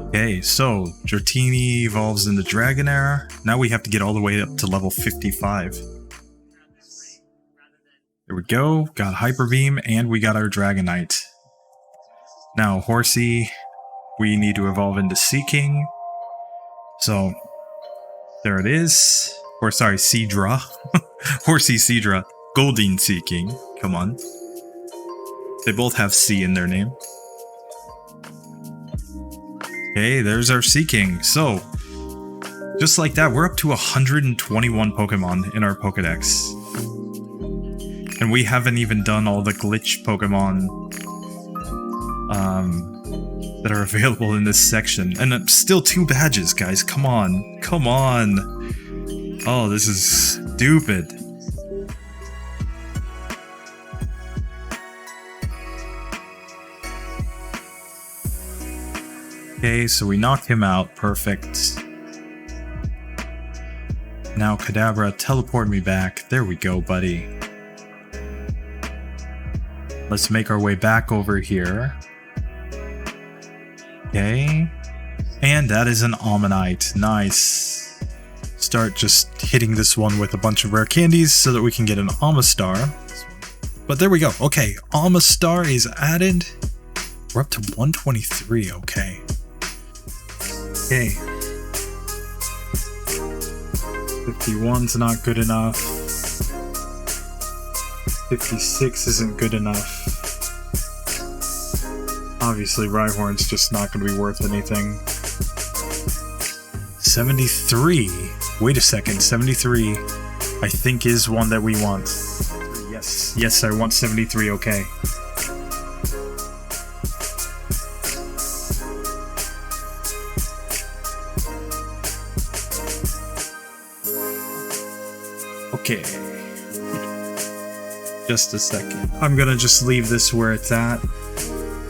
Speaker 2: Okay, so Dratini evolves into Dragonair. Now we have to get all the way up to level 55. There we go. Got Hyper Beam, and we got our Dragonite. Now, Horsey, we need to evolve into Seaking. So, there it is. Or, sorry, Seadra. Horsey Seadra. Goldeen Seaking. Come on. They both have C in their name. Okay, there's our Seaking. So, just like that, we're up to 121 Pokemon in our Pokedex. And we haven't even done all the glitch Pokemon that are available in this section. And still 2 badges, guys. Come on. Come on. Oh, this is stupid. Okay, so we knocked him out. Perfect. Now, Kadabra, teleport me back. There we go, buddy. Let's make our way back over here. Okay. And that is an Ammonite. Nice. Start just hitting this one with a bunch of rare candies so that we can get an Amistar. But there we go. Okay, Amistar is added. We're up to 123. Okay. Okay. 51's not good enough. 56 isn't good enough. Obviously, Rhyhorn's just not going to be worth anything. 73. Wait a second. 73, I think, is one that we want. Yes. Yes, I want 73. Okay. Okay. Just a second. I'm gonna just leave this where it's at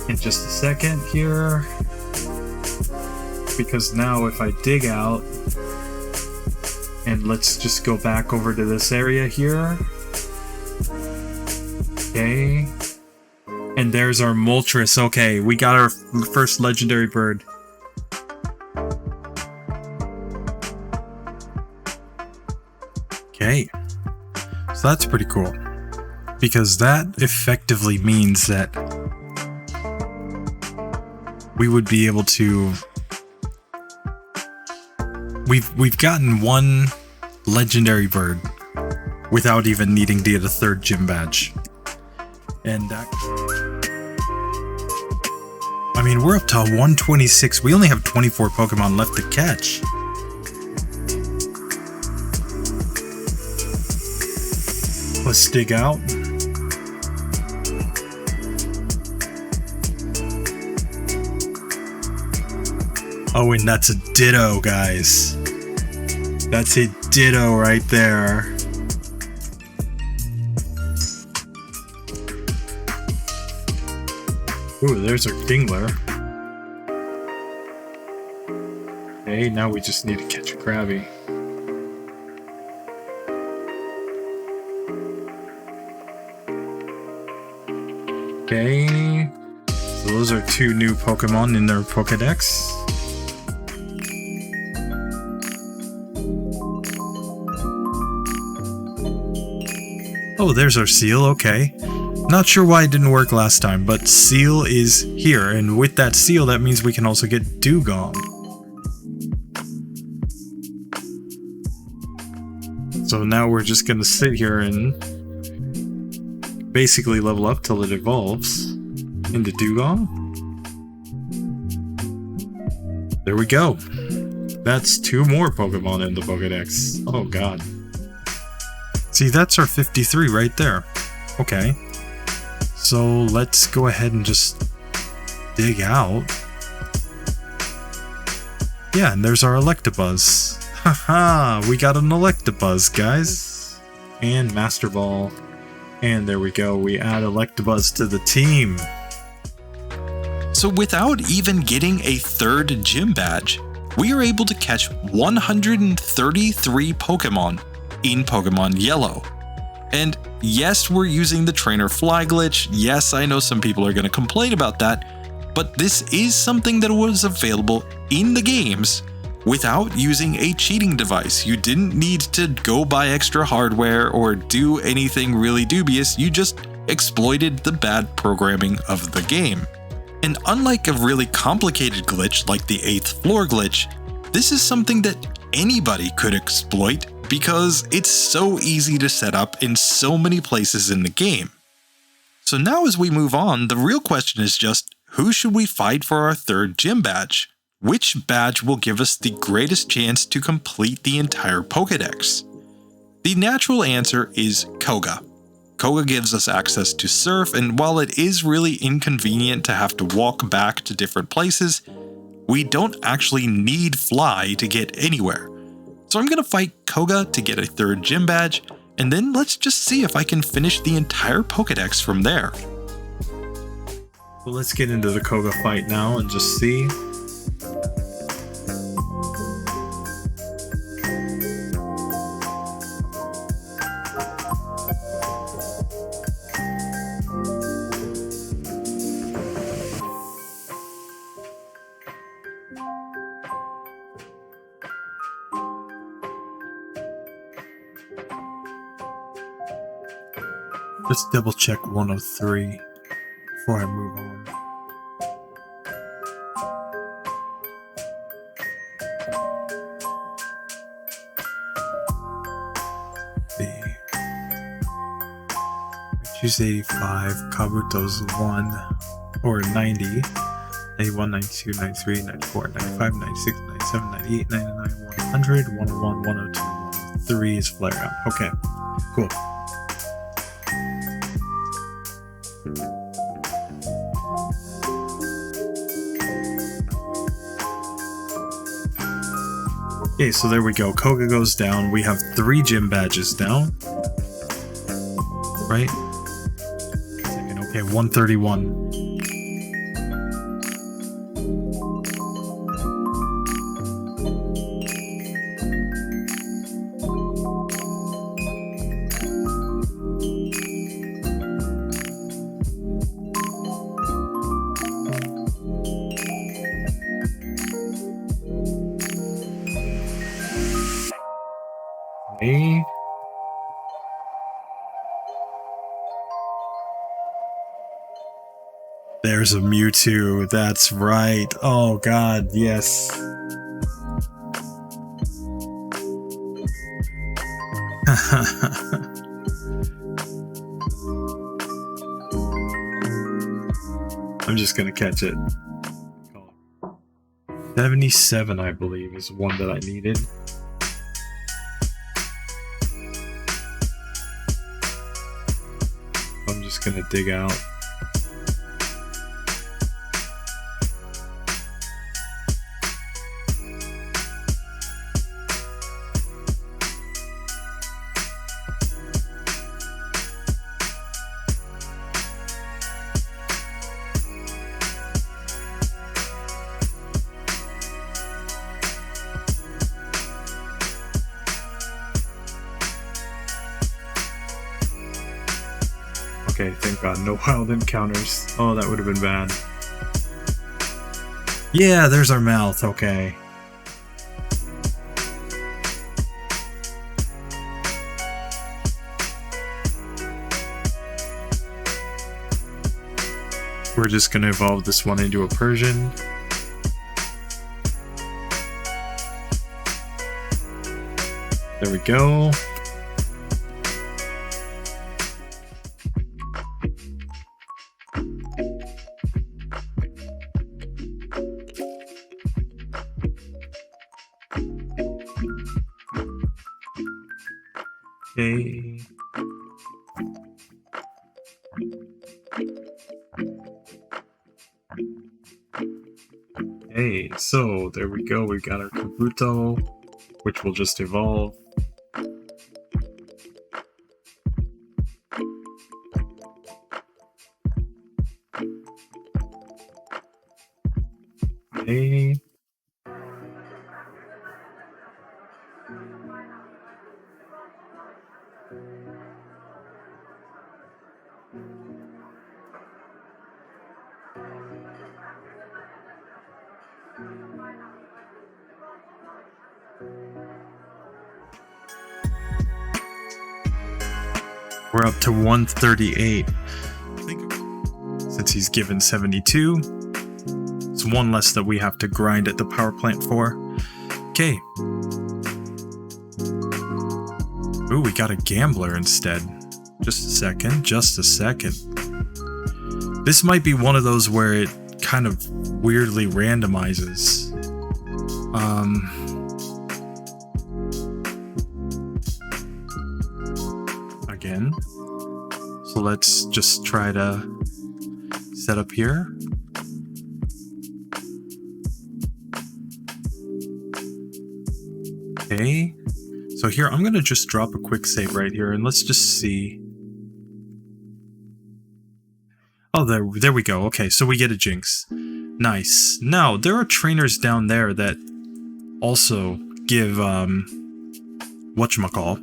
Speaker 2: in just a second here. Because now if I dig out, And let's just go back over to this area here. Okay. And there's our Moltres. Okay, we got our first legendary bird. Okay. So that's pretty cool. Because that effectively means that we would be able to... We've gotten one legendary bird without even needing to get a third gym badge. And that... I mean, we're up to 126. We only have 24 Pokemon left to catch. Let's dig out. Oh, and that's a Ditto, guys. That's a Ditto right there. Ooh, there's our Dingler. Okay, now we just need to catch a Krabby. Okay, so those are two new Pokemon in their Pokedex. Oh, there's our Seal, okay. Not sure why it didn't work last time, but Seal is here, and with that Seal, that means we can also get Dugong. So now we're just gonna sit here and basically level up till it evolves into Dugong. There we go. That's two more Pokemon in the Pokedex. Oh god. See, that's our 53 right there. Okay. So let's go ahead and just dig out. Yeah, and there's our Electabuzz. Haha, we got an Electabuzz, guys. And Master Ball. And there we go, we add Electabuzz to the team.
Speaker 1: So without even getting a third gym badge, we are able to catch 133 Pokemon in Pokemon Yellow. And yes, we're using the trainer fly glitch. Yes, I know some people are going to complain about that, but this is something that was available in the games without using a cheating device. You didn't need to go buy extra hardware or do anything really dubious. You just exploited the bad programming of the game. And unlike a really complicated glitch like the 8th floor glitch, this is something that anybody could exploit because it's so easy to set up in so many places in the game. So now as we move on, the real question is just, who should we fight for our third gym badge? Which badge will give us the greatest chance to complete the entire Pokedex? The natural answer is Koga. Koga gives us access to Surf, and while it is really inconvenient to have to walk back to different places, we don't actually need Fly to get anywhere. So I'm going to fight Koga to get a third gym badge, and then let's just see if I can finish the entire Pokedex from there.
Speaker 2: Well, let's get into the Koga fight now and just see. Let's double check 103 before I move on. Choose 85, Kabuto's 1 or 90, 91, 92, 93, 94, 95, 96, 97, 98, 99, 100, 101, 102, 103 is Flare Out. Okay, cool. Okay, so there we go. Koga goes down. We have 3 gym badges now. Right? Second, okay, 131. Okay. There's a Mewtwo, that's right. Oh god, yes. I'm just gonna catch it. 77, I believe, is one that I needed. I'm just gonna dig out. Okay, thank god, no wild encounters. Oh, that would have been bad. Yeah, there's our mouth, okay. We're just gonna evolve this one into a Persian. There we go. Okay. Hey, so there we go. We've got our Kabuto, which will just evolve. Hey. We're up to 138. Since he's given 72. It's one less that we have to grind at the power plant for. Okay. Ooh, we got a gambler instead. Just a second, just a second. This might be one of those where it kind of weirdly randomizes. Again. So let's just try to set up here. Okay. So here, I'm going to just drop a quick save right here, and let's just see. Oh, there we go. Okay, so we get a Jinx. Nice. Now, there are trainers down there that also give, whatchamacall,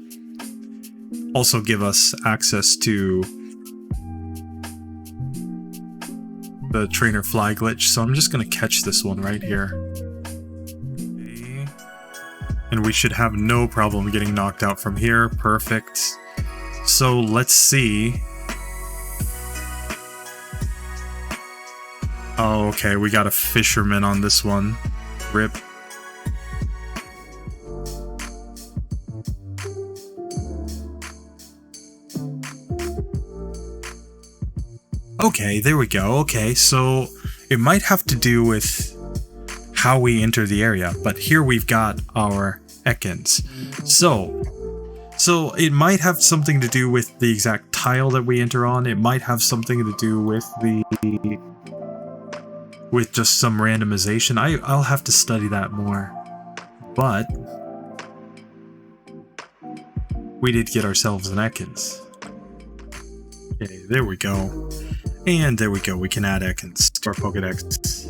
Speaker 2: also give us access to the trainer fly glitch, so I'm just going to catch this one right here. Okay. And we should have no problem getting knocked out from here. Perfect. So let's see. Oh, okay, we got a fisherman on this one. Rip. Okay, there we go. Okay, so it might have to do with how we enter the area, but here we've got our Ekans. So it might have something to do with the exact tile that we enter on. It might have something to do with just some randomization. I'll have to study that more. But we did get ourselves an Ekans. Okay, there we go. And there we go, we can add Ekans to our Pokedex.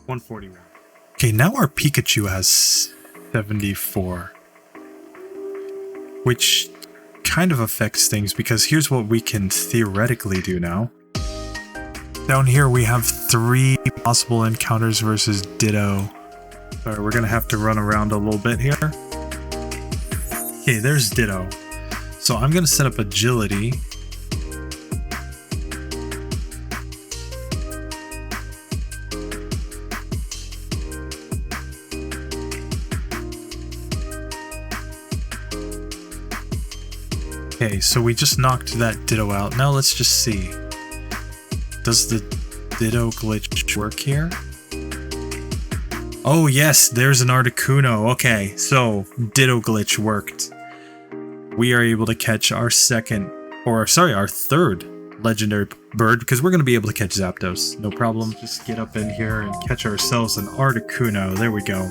Speaker 2: 141. Okay, now our Pikachu has 74. Which kind of affects things, because here's what we can theoretically do now. Down here we have 3 possible encounters versus Ditto. Alright, we're gonna have to run around a little bit here. Okay, there's Ditto. So I'm going to set up agility. Okay, so we just knocked that Ditto out. Now let's just see. Does the Ditto glitch work here? Oh yes, there's an Articuno. Okay, so Ditto glitch worked. We are able to catch our our third legendary bird, because we're going to be able to catch Zapdos. No problem. Just get up in here and catch ourselves an Articuno. There we go.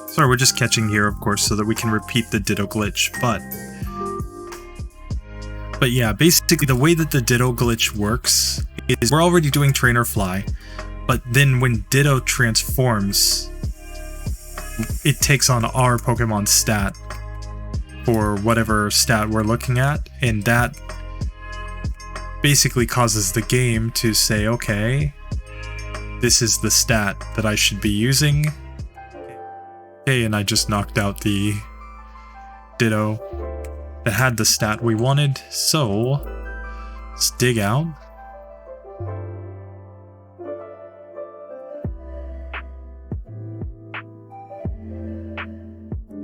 Speaker 2: Sorry, we're just catching here, of course, so that we can repeat the Ditto glitch, But yeah, basically the way that the Ditto glitch works is we're already doing Trainer Fly, but then when Ditto transforms, it takes on our Pokemon stat for whatever stat we're looking at, and that basically causes the game to say, okay, this is the stat that I should be using. Okay, and I just knocked out the Ditto that had the stat we wanted, so let's dig out.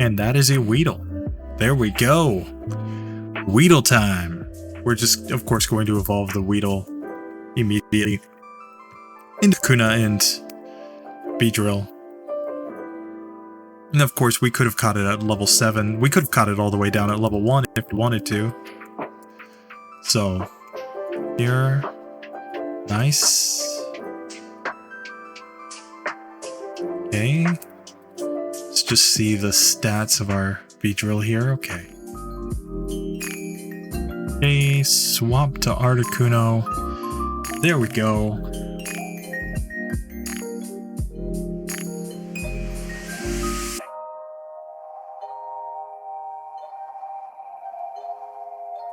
Speaker 2: And that is a Weedle. There we go. Weedle time. We're just, of course, going to evolve the Weedle immediately into Kuna and Beedrill. And of course, we could have caught it at level 7. We could have caught it all the way down at level 1 if we wanted to. So, here. Nice. Okay. Let's just see the stats of our Beedrill here. Okay. Okay, swap to Articuno. There we go.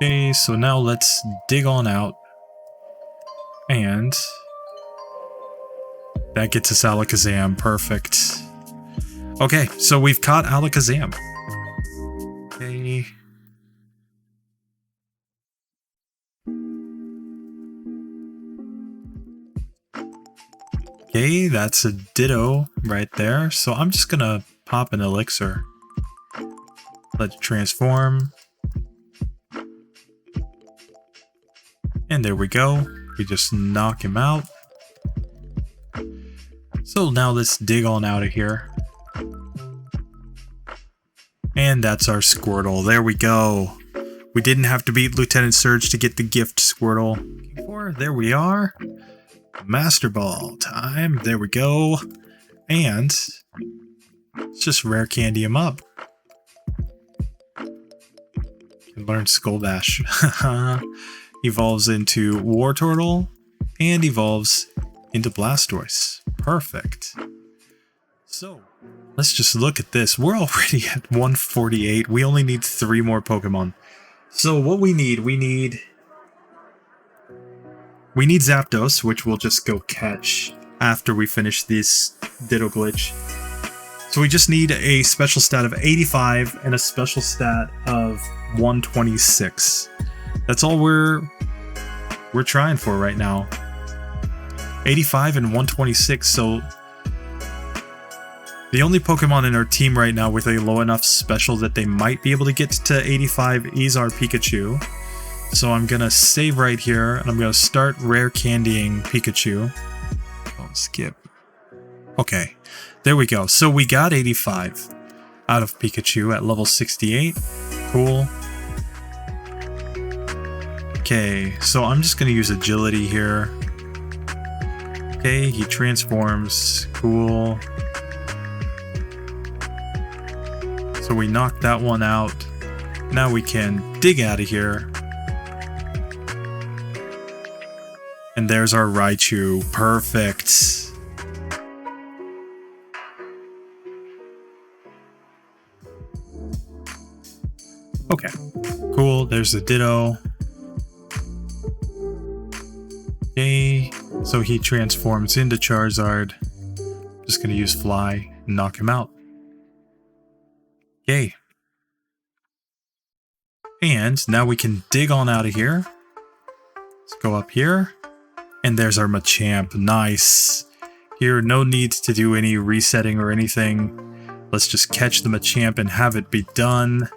Speaker 2: Okay, so now let's dig on out. And that gets us Alakazam. Perfect. Okay, so we've caught Alakazam. Okay. Okay, that's a Ditto right there. So I'm just gonna pop an Elixir. Let's transform. And there we go. We just knock him out. So now let's dig on out of here. And that's our Squirtle. There we go. We didn't have to beat Lieutenant Surge to get the gift Squirtle. There we are. Master Ball time. There we go. And let's just rare candy him up. Can learn Skull Bash. Evolves into Wartortle and evolves into Blastoise. Perfect. So, let's just look at this. We're already at 148. We only need 3 more Pokemon. So what we need Zapdos, which we'll just go catch after we finish this Ditto glitch. So we just need a special stat of 85 and a special stat of 126. That's all we're trying for right now. 85 and 126, so the only Pokemon in our team right now with a low enough special that they might be able to get to 85 is our Pikachu. So I'm gonna save right here, and I'm gonna start rare candying Pikachu. Oh, skip. Okay, there we go. So we got 85 out of Pikachu at level 68. Cool. Okay, so I'm just gonna use agility here. Okay, he transforms. Cool. So we knocked that one out. Now we can dig out of here. And there's our Raichu. Perfect. Okay. Cool. There's the Ditto. Okay. So he transforms into Charizard. Just gonna use Fly and knock him out. Okay. And now we can dig on out of here. Let's go up here. And there's our Machamp. Nice. Here, no need to do any resetting or anything. Let's just catch the Machamp and have it be done.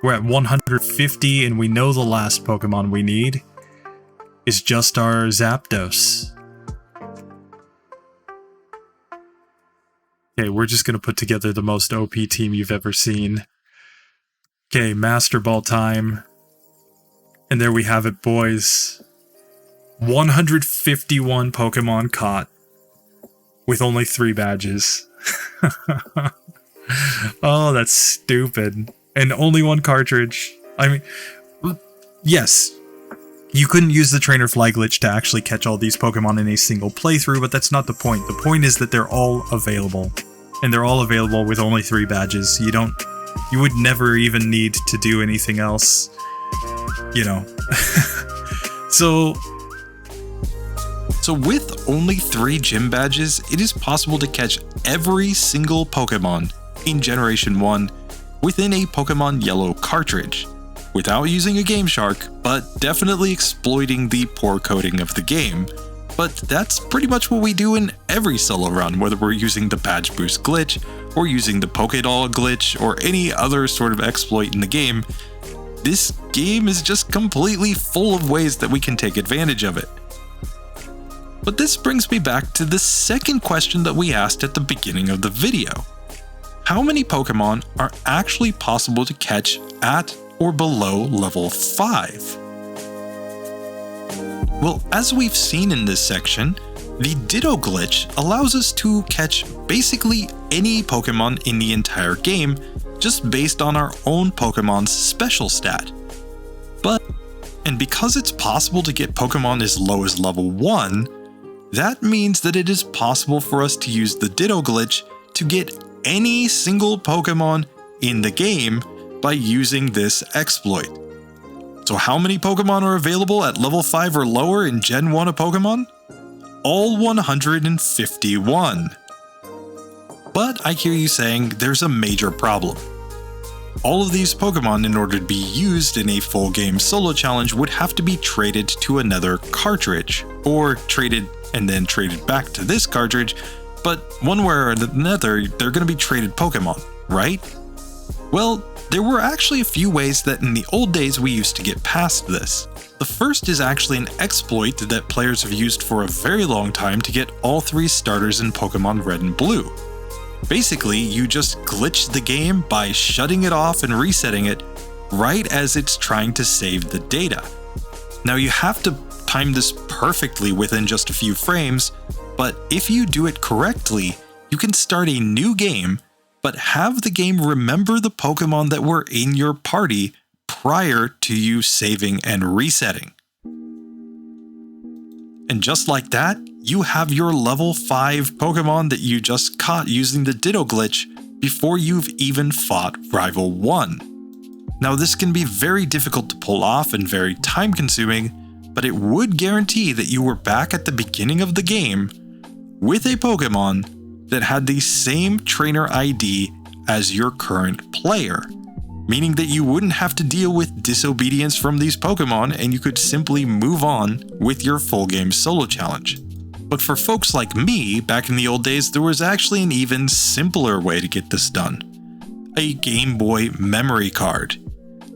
Speaker 2: We're at 150, and we know the last Pokemon we need is just our Zapdos. Okay, we're just going to put together the most OP team you've ever seen. Okay, Master Ball time. And there we have it, boys. 151 Pokemon caught with only 3 badges. Oh, that's stupid. And only 1 cartridge. I mean, yes, you couldn't use the trainer fly glitch to actually catch all these Pokemon in a single playthrough, but that's not the point. The point is that they're all available. And they're all available with only 3 badges. You would never even need to do anything else. You know.
Speaker 1: So with only 3 gym badges, it is possible to catch every single Pokemon in Generation 1 within a Pokemon Yellow cartridge, without using a Game Shark, but definitely exploiting the poor coding of the game. But that's pretty much what we do in every solo run, whether we're using the Badge Boost glitch, or using the Pokédoll glitch, or any other sort of exploit in the game. This game is just completely full of ways that we can take advantage of it. But this brings me back to the second question that we asked at the beginning of the video. How many Pokemon are actually possible to catch at or below level 5? Well, as we've seen in this section, the Ditto glitch allows us to catch basically any Pokemon in the entire game just based on our own Pokemon's special stat. And because it's possible to get Pokemon as low as level 1, that means that it is possible for us to use the Ditto glitch to get any single Pokemon in the game by using this exploit. So how many Pokemon are available at level 5 or lower in Gen 1 of Pokemon? All 151. But I hear you saying there's a major problem. All of these Pokemon, in order to be used in a full game solo challenge, would have to be traded to another cartridge, or traded and then traded back to this cartridge, but one way or another, they're going to be traded Pokemon, right? Well, there were actually a few ways that in the old days we used to get past this. The first is actually an exploit that players have used for a very long time to get all 3 starters in Pokemon Red and Blue. Basically, you just glitch the game by shutting it off and resetting it right as it's trying to save the data. Now you have to time this perfectly within just a few frames, but if you do it correctly, you can start a new game, but have the game remember the Pokemon that were in your party prior to you saving and resetting. And just like that, you have your level 5 Pokemon that you just caught using the Ditto glitch before you've even fought Rival 1. Now this can be very difficult to pull off and very time consuming, but it would guarantee that you were back at the beginning of the game with a Pokemon that had the same trainer ID as your current player, meaning that you wouldn't have to deal with disobedience from these Pokemon and you could simply move on with your full game solo challenge. But for folks like me, back in the old days, there was actually an even simpler way to get this done. A Game Boy memory card.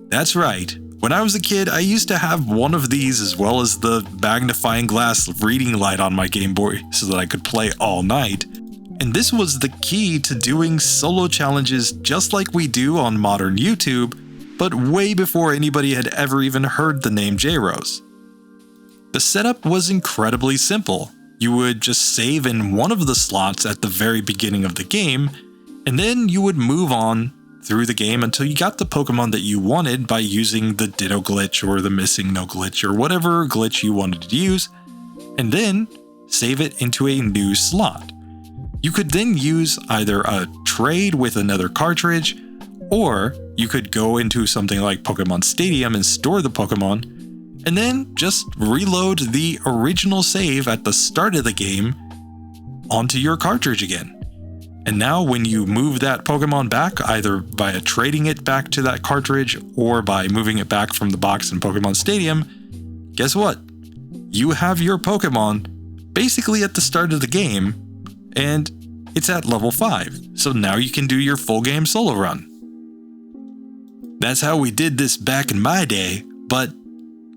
Speaker 1: That's right. When I was a kid, I used to have one of these as well as the magnifying glass reading light on my Game Boy so that I could play all night. And this was the key to doing solo challenges just like we do on modern YouTube, but way before anybody had ever even heard the name J-Rose. The setup was incredibly simple. You would just save in one of the slots at the very beginning of the game, and then you would move on through the game until you got the Pokemon that you wanted by using the Ditto glitch or the Missing No glitch or whatever glitch you wanted to use, and then save it into a new slot. You could then use either a trade with another cartridge, or you could go into something like Pokemon Stadium and store the Pokemon, and then just reload the original save at the start of the game onto your cartridge again. And now when you move that Pokemon back, either via trading it back to that cartridge or by moving it back from the box in Pokemon Stadium, guess what? You have your Pokemon basically at the start of the game, and it's at level 5. So now you can do your full game solo run. That's how we did this back in my day, but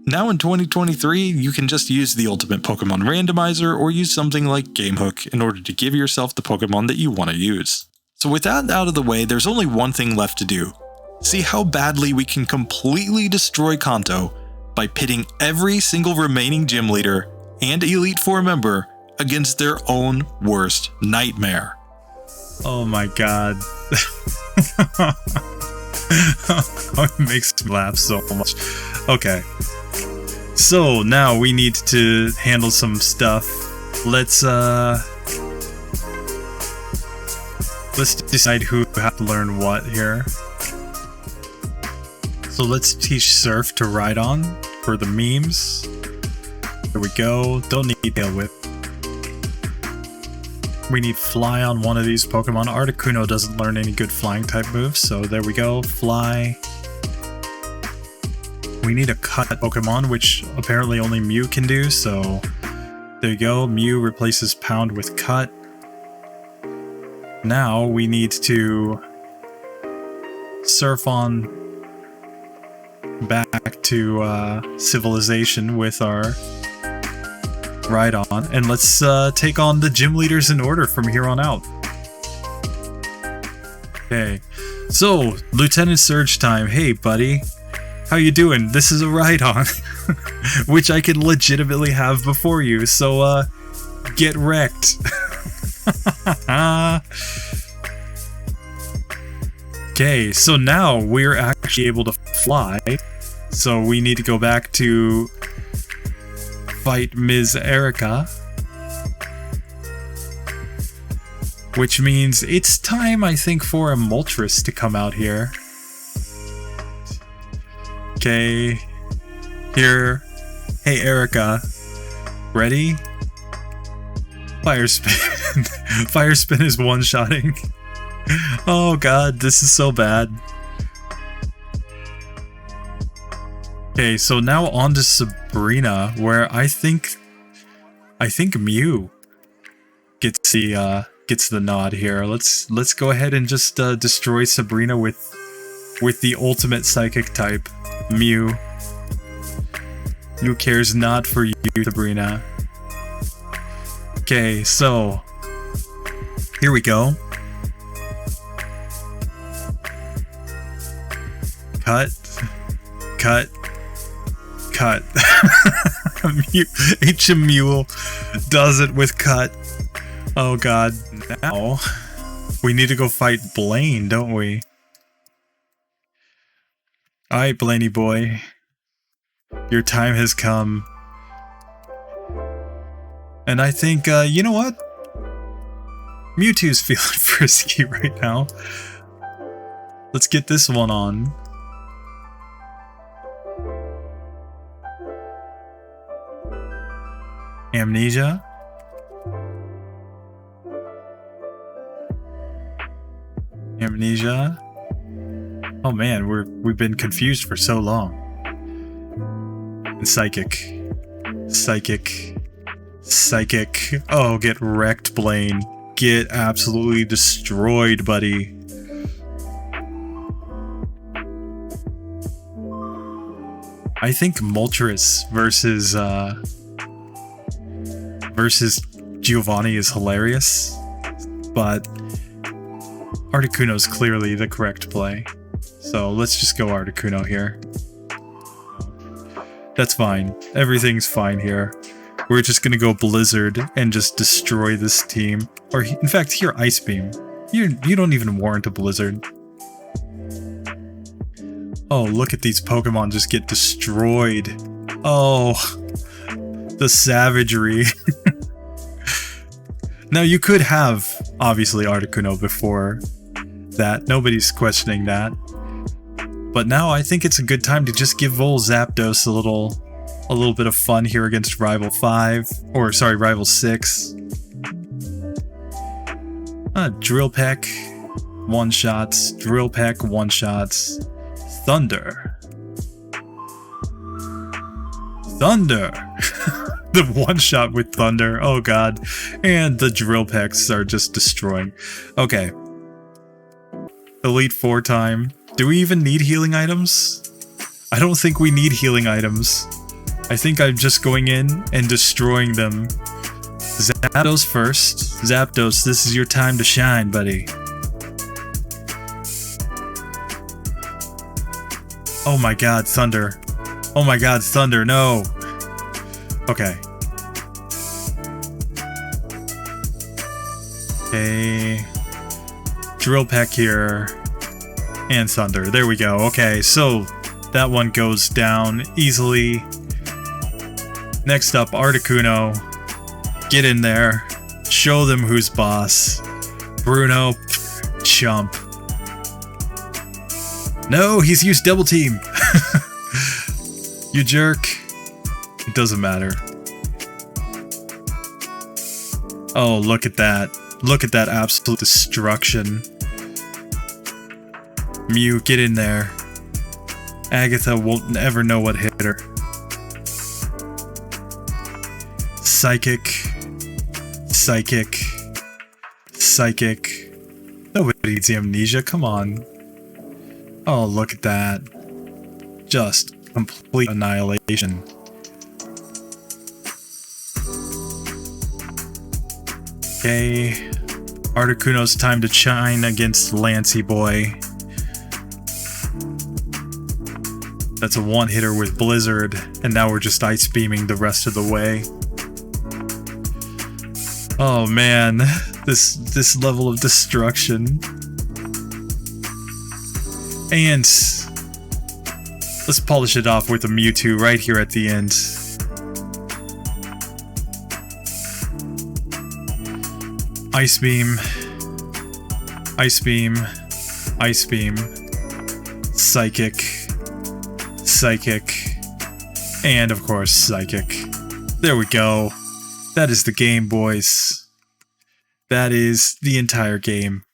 Speaker 1: now in 2023, you can just use the Ultimate Pokemon Randomizer or use something like GameHook in order to give yourself the Pokemon that you want to use. So with that out of the way, there's only one thing left to do. See how badly we can completely destroy Kanto by pitting every single remaining gym leader and Elite Four member against their own worst nightmare.
Speaker 2: Oh my god. It makes me laugh so much. Okay. So now we need to handle some stuff. Let's decide who has to learn what here. So let's teach Surf to ride on for the memes. There we go. Don't need Tail Whip. We need Fly on one of these Pokemon. Articuno doesn't learn any good flying type moves, so there we go. Fly. We need a Cut Pokemon, which apparently only Mew can do, so there you go. Mew replaces Pound with Cut. Now we need to surf on back to Civilization with our Rhydon, and let's take on the gym leaders in order from here on out. Okay, so Lieutenant Surge time. Hey buddy, how you doing? This is a Rhydon, which I can legitimately have before you, so get wrecked. Okay, so now we're actually able to fly, so we need to go back to fight Ms. Erica, which means it's time, I think, for a Moltres to come out here. Okay, here. Hey Erica, ready? Fire Spin. Fire Spin is one-shotting. Oh god, this is so bad. Okay, so now on to Sabrina, where I think Mew gets the nod here. Let's go ahead and just destroy Sabrina with the ultimate psychic type, Mew. Who cares not for you, Sabrina? Okay, so here we go. Cut. Cut. Cut. HM Mule does it with Cut. Oh god. Now we need to go fight Blaine, don't we? Alright, Blaney boy. Your time has come. And I think, you know what? Mewtwo's feeling frisky right now. Let's get this one on. Amnesia. Amnesia. Oh man, we've been confused for so long. And Psychic. Psychic. Psychic. Oh, get wrecked, Blaine. Get absolutely destroyed, buddy. I think Moltres versus Giovanni is hilarious, but Articuno's clearly the correct play. So let's just go Articuno here. That's fine. Everything's fine here. We're just gonna go Blizzard and just destroy this team. Or in fact, here, Ice Beam. You don't even warrant a Blizzard. Oh, look at these Pokemon just get destroyed. Oh, the savagery. Now, you could have, obviously, Articuno before that. Nobody's questioning that. But now I think it's a good time to just give old Zapdos a little bit of fun here against Rival 5. Or, sorry, Rival 6. Drill Peck, one-shots, Drill Peck, one-shots, Thunder. The one-shot with Thunder, oh god. And the Drill Pecks are just destroying. Okay. Elite 4 time. Do we even need healing items? I don't think we need healing items. I think I'm just going in and destroying them. Zapdos first. Zapdos, this is your time to shine, buddy. Oh my god, Thunder. Oh my god, Thunder, no. Okay. Okay. Drill Peck here. And Thunder. There we go. Okay, so that one goes down easily. Next up, Articuno. Get in there. Show them who's boss. Bruno. Chump. No, he's used Double Team. You jerk. It doesn't matter. Oh, look at that. Look at that absolute destruction. Mew, get in there. Agatha won't ever know what hit her. Psychic. Psychic. Psychic. Nobody needs amnesia, come on. Oh, look at that. Just complete annihilation. Okay. Articuno's time to shine against Lancey Boy. That's a one-hitter with Blizzard, and now we're just ice beaming the rest of the way. Oh man, this level of destruction. And let's polish it off with a Mewtwo right here at the end. Ice Beam. Ice Beam. Ice Beam. Psychic. Psychic. And of course, Psychic. There we go. That is the game, boys. That is the entire game.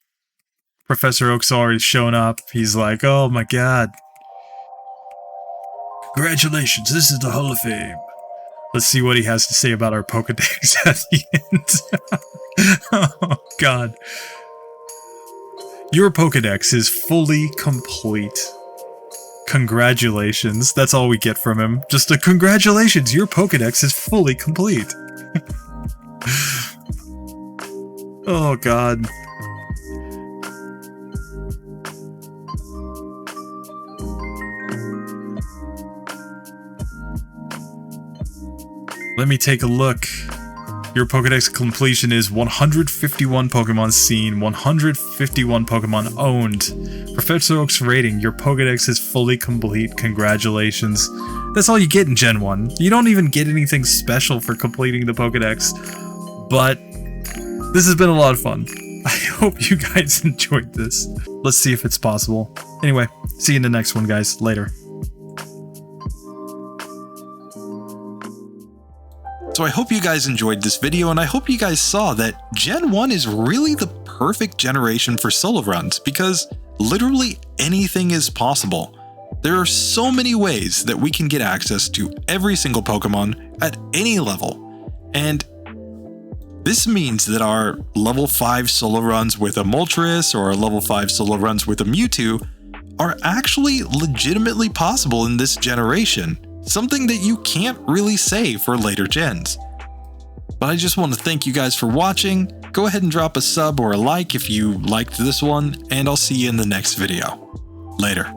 Speaker 2: Professor Oak's already shown up. He's like, oh my god. Congratulations, this is the Hall of Fame. Let's see what he has to say about our Pokedex at the end. Oh god. Your Pokedex is fully complete. Congratulations. That's all we get from him. Just a congratulations, your Pokedex is fully complete. Oh god. Let me take a look. Your Pokedex completion is 151 Pokemon seen, 151 Pokemon owned. Professor Oak's rating, your Pokedex is fully complete. Congratulations. That's all you get in Gen 1. You don't even get anything special for completing the Pokedex. But this has been a lot of fun. I hope you guys enjoyed this. Let's see if it's possible. Anyway, see you in the next one, guys. Later.
Speaker 1: So I hope you guys enjoyed this video, and I hope you guys saw that Gen 1 is really the perfect generation for solo runs, because literally anything is possible. There are so many ways that we can get access to every single Pokemon at any level, and this means that our level 5 solo runs with a Moltres or our level 5 solo runs with a Mewtwo are actually legitimately possible in this generation. Something that you can't really say for later gens. But I just want to thank you guys for watching. Go ahead and drop a sub or a like if you liked this one, and I'll see you in the next video. Later.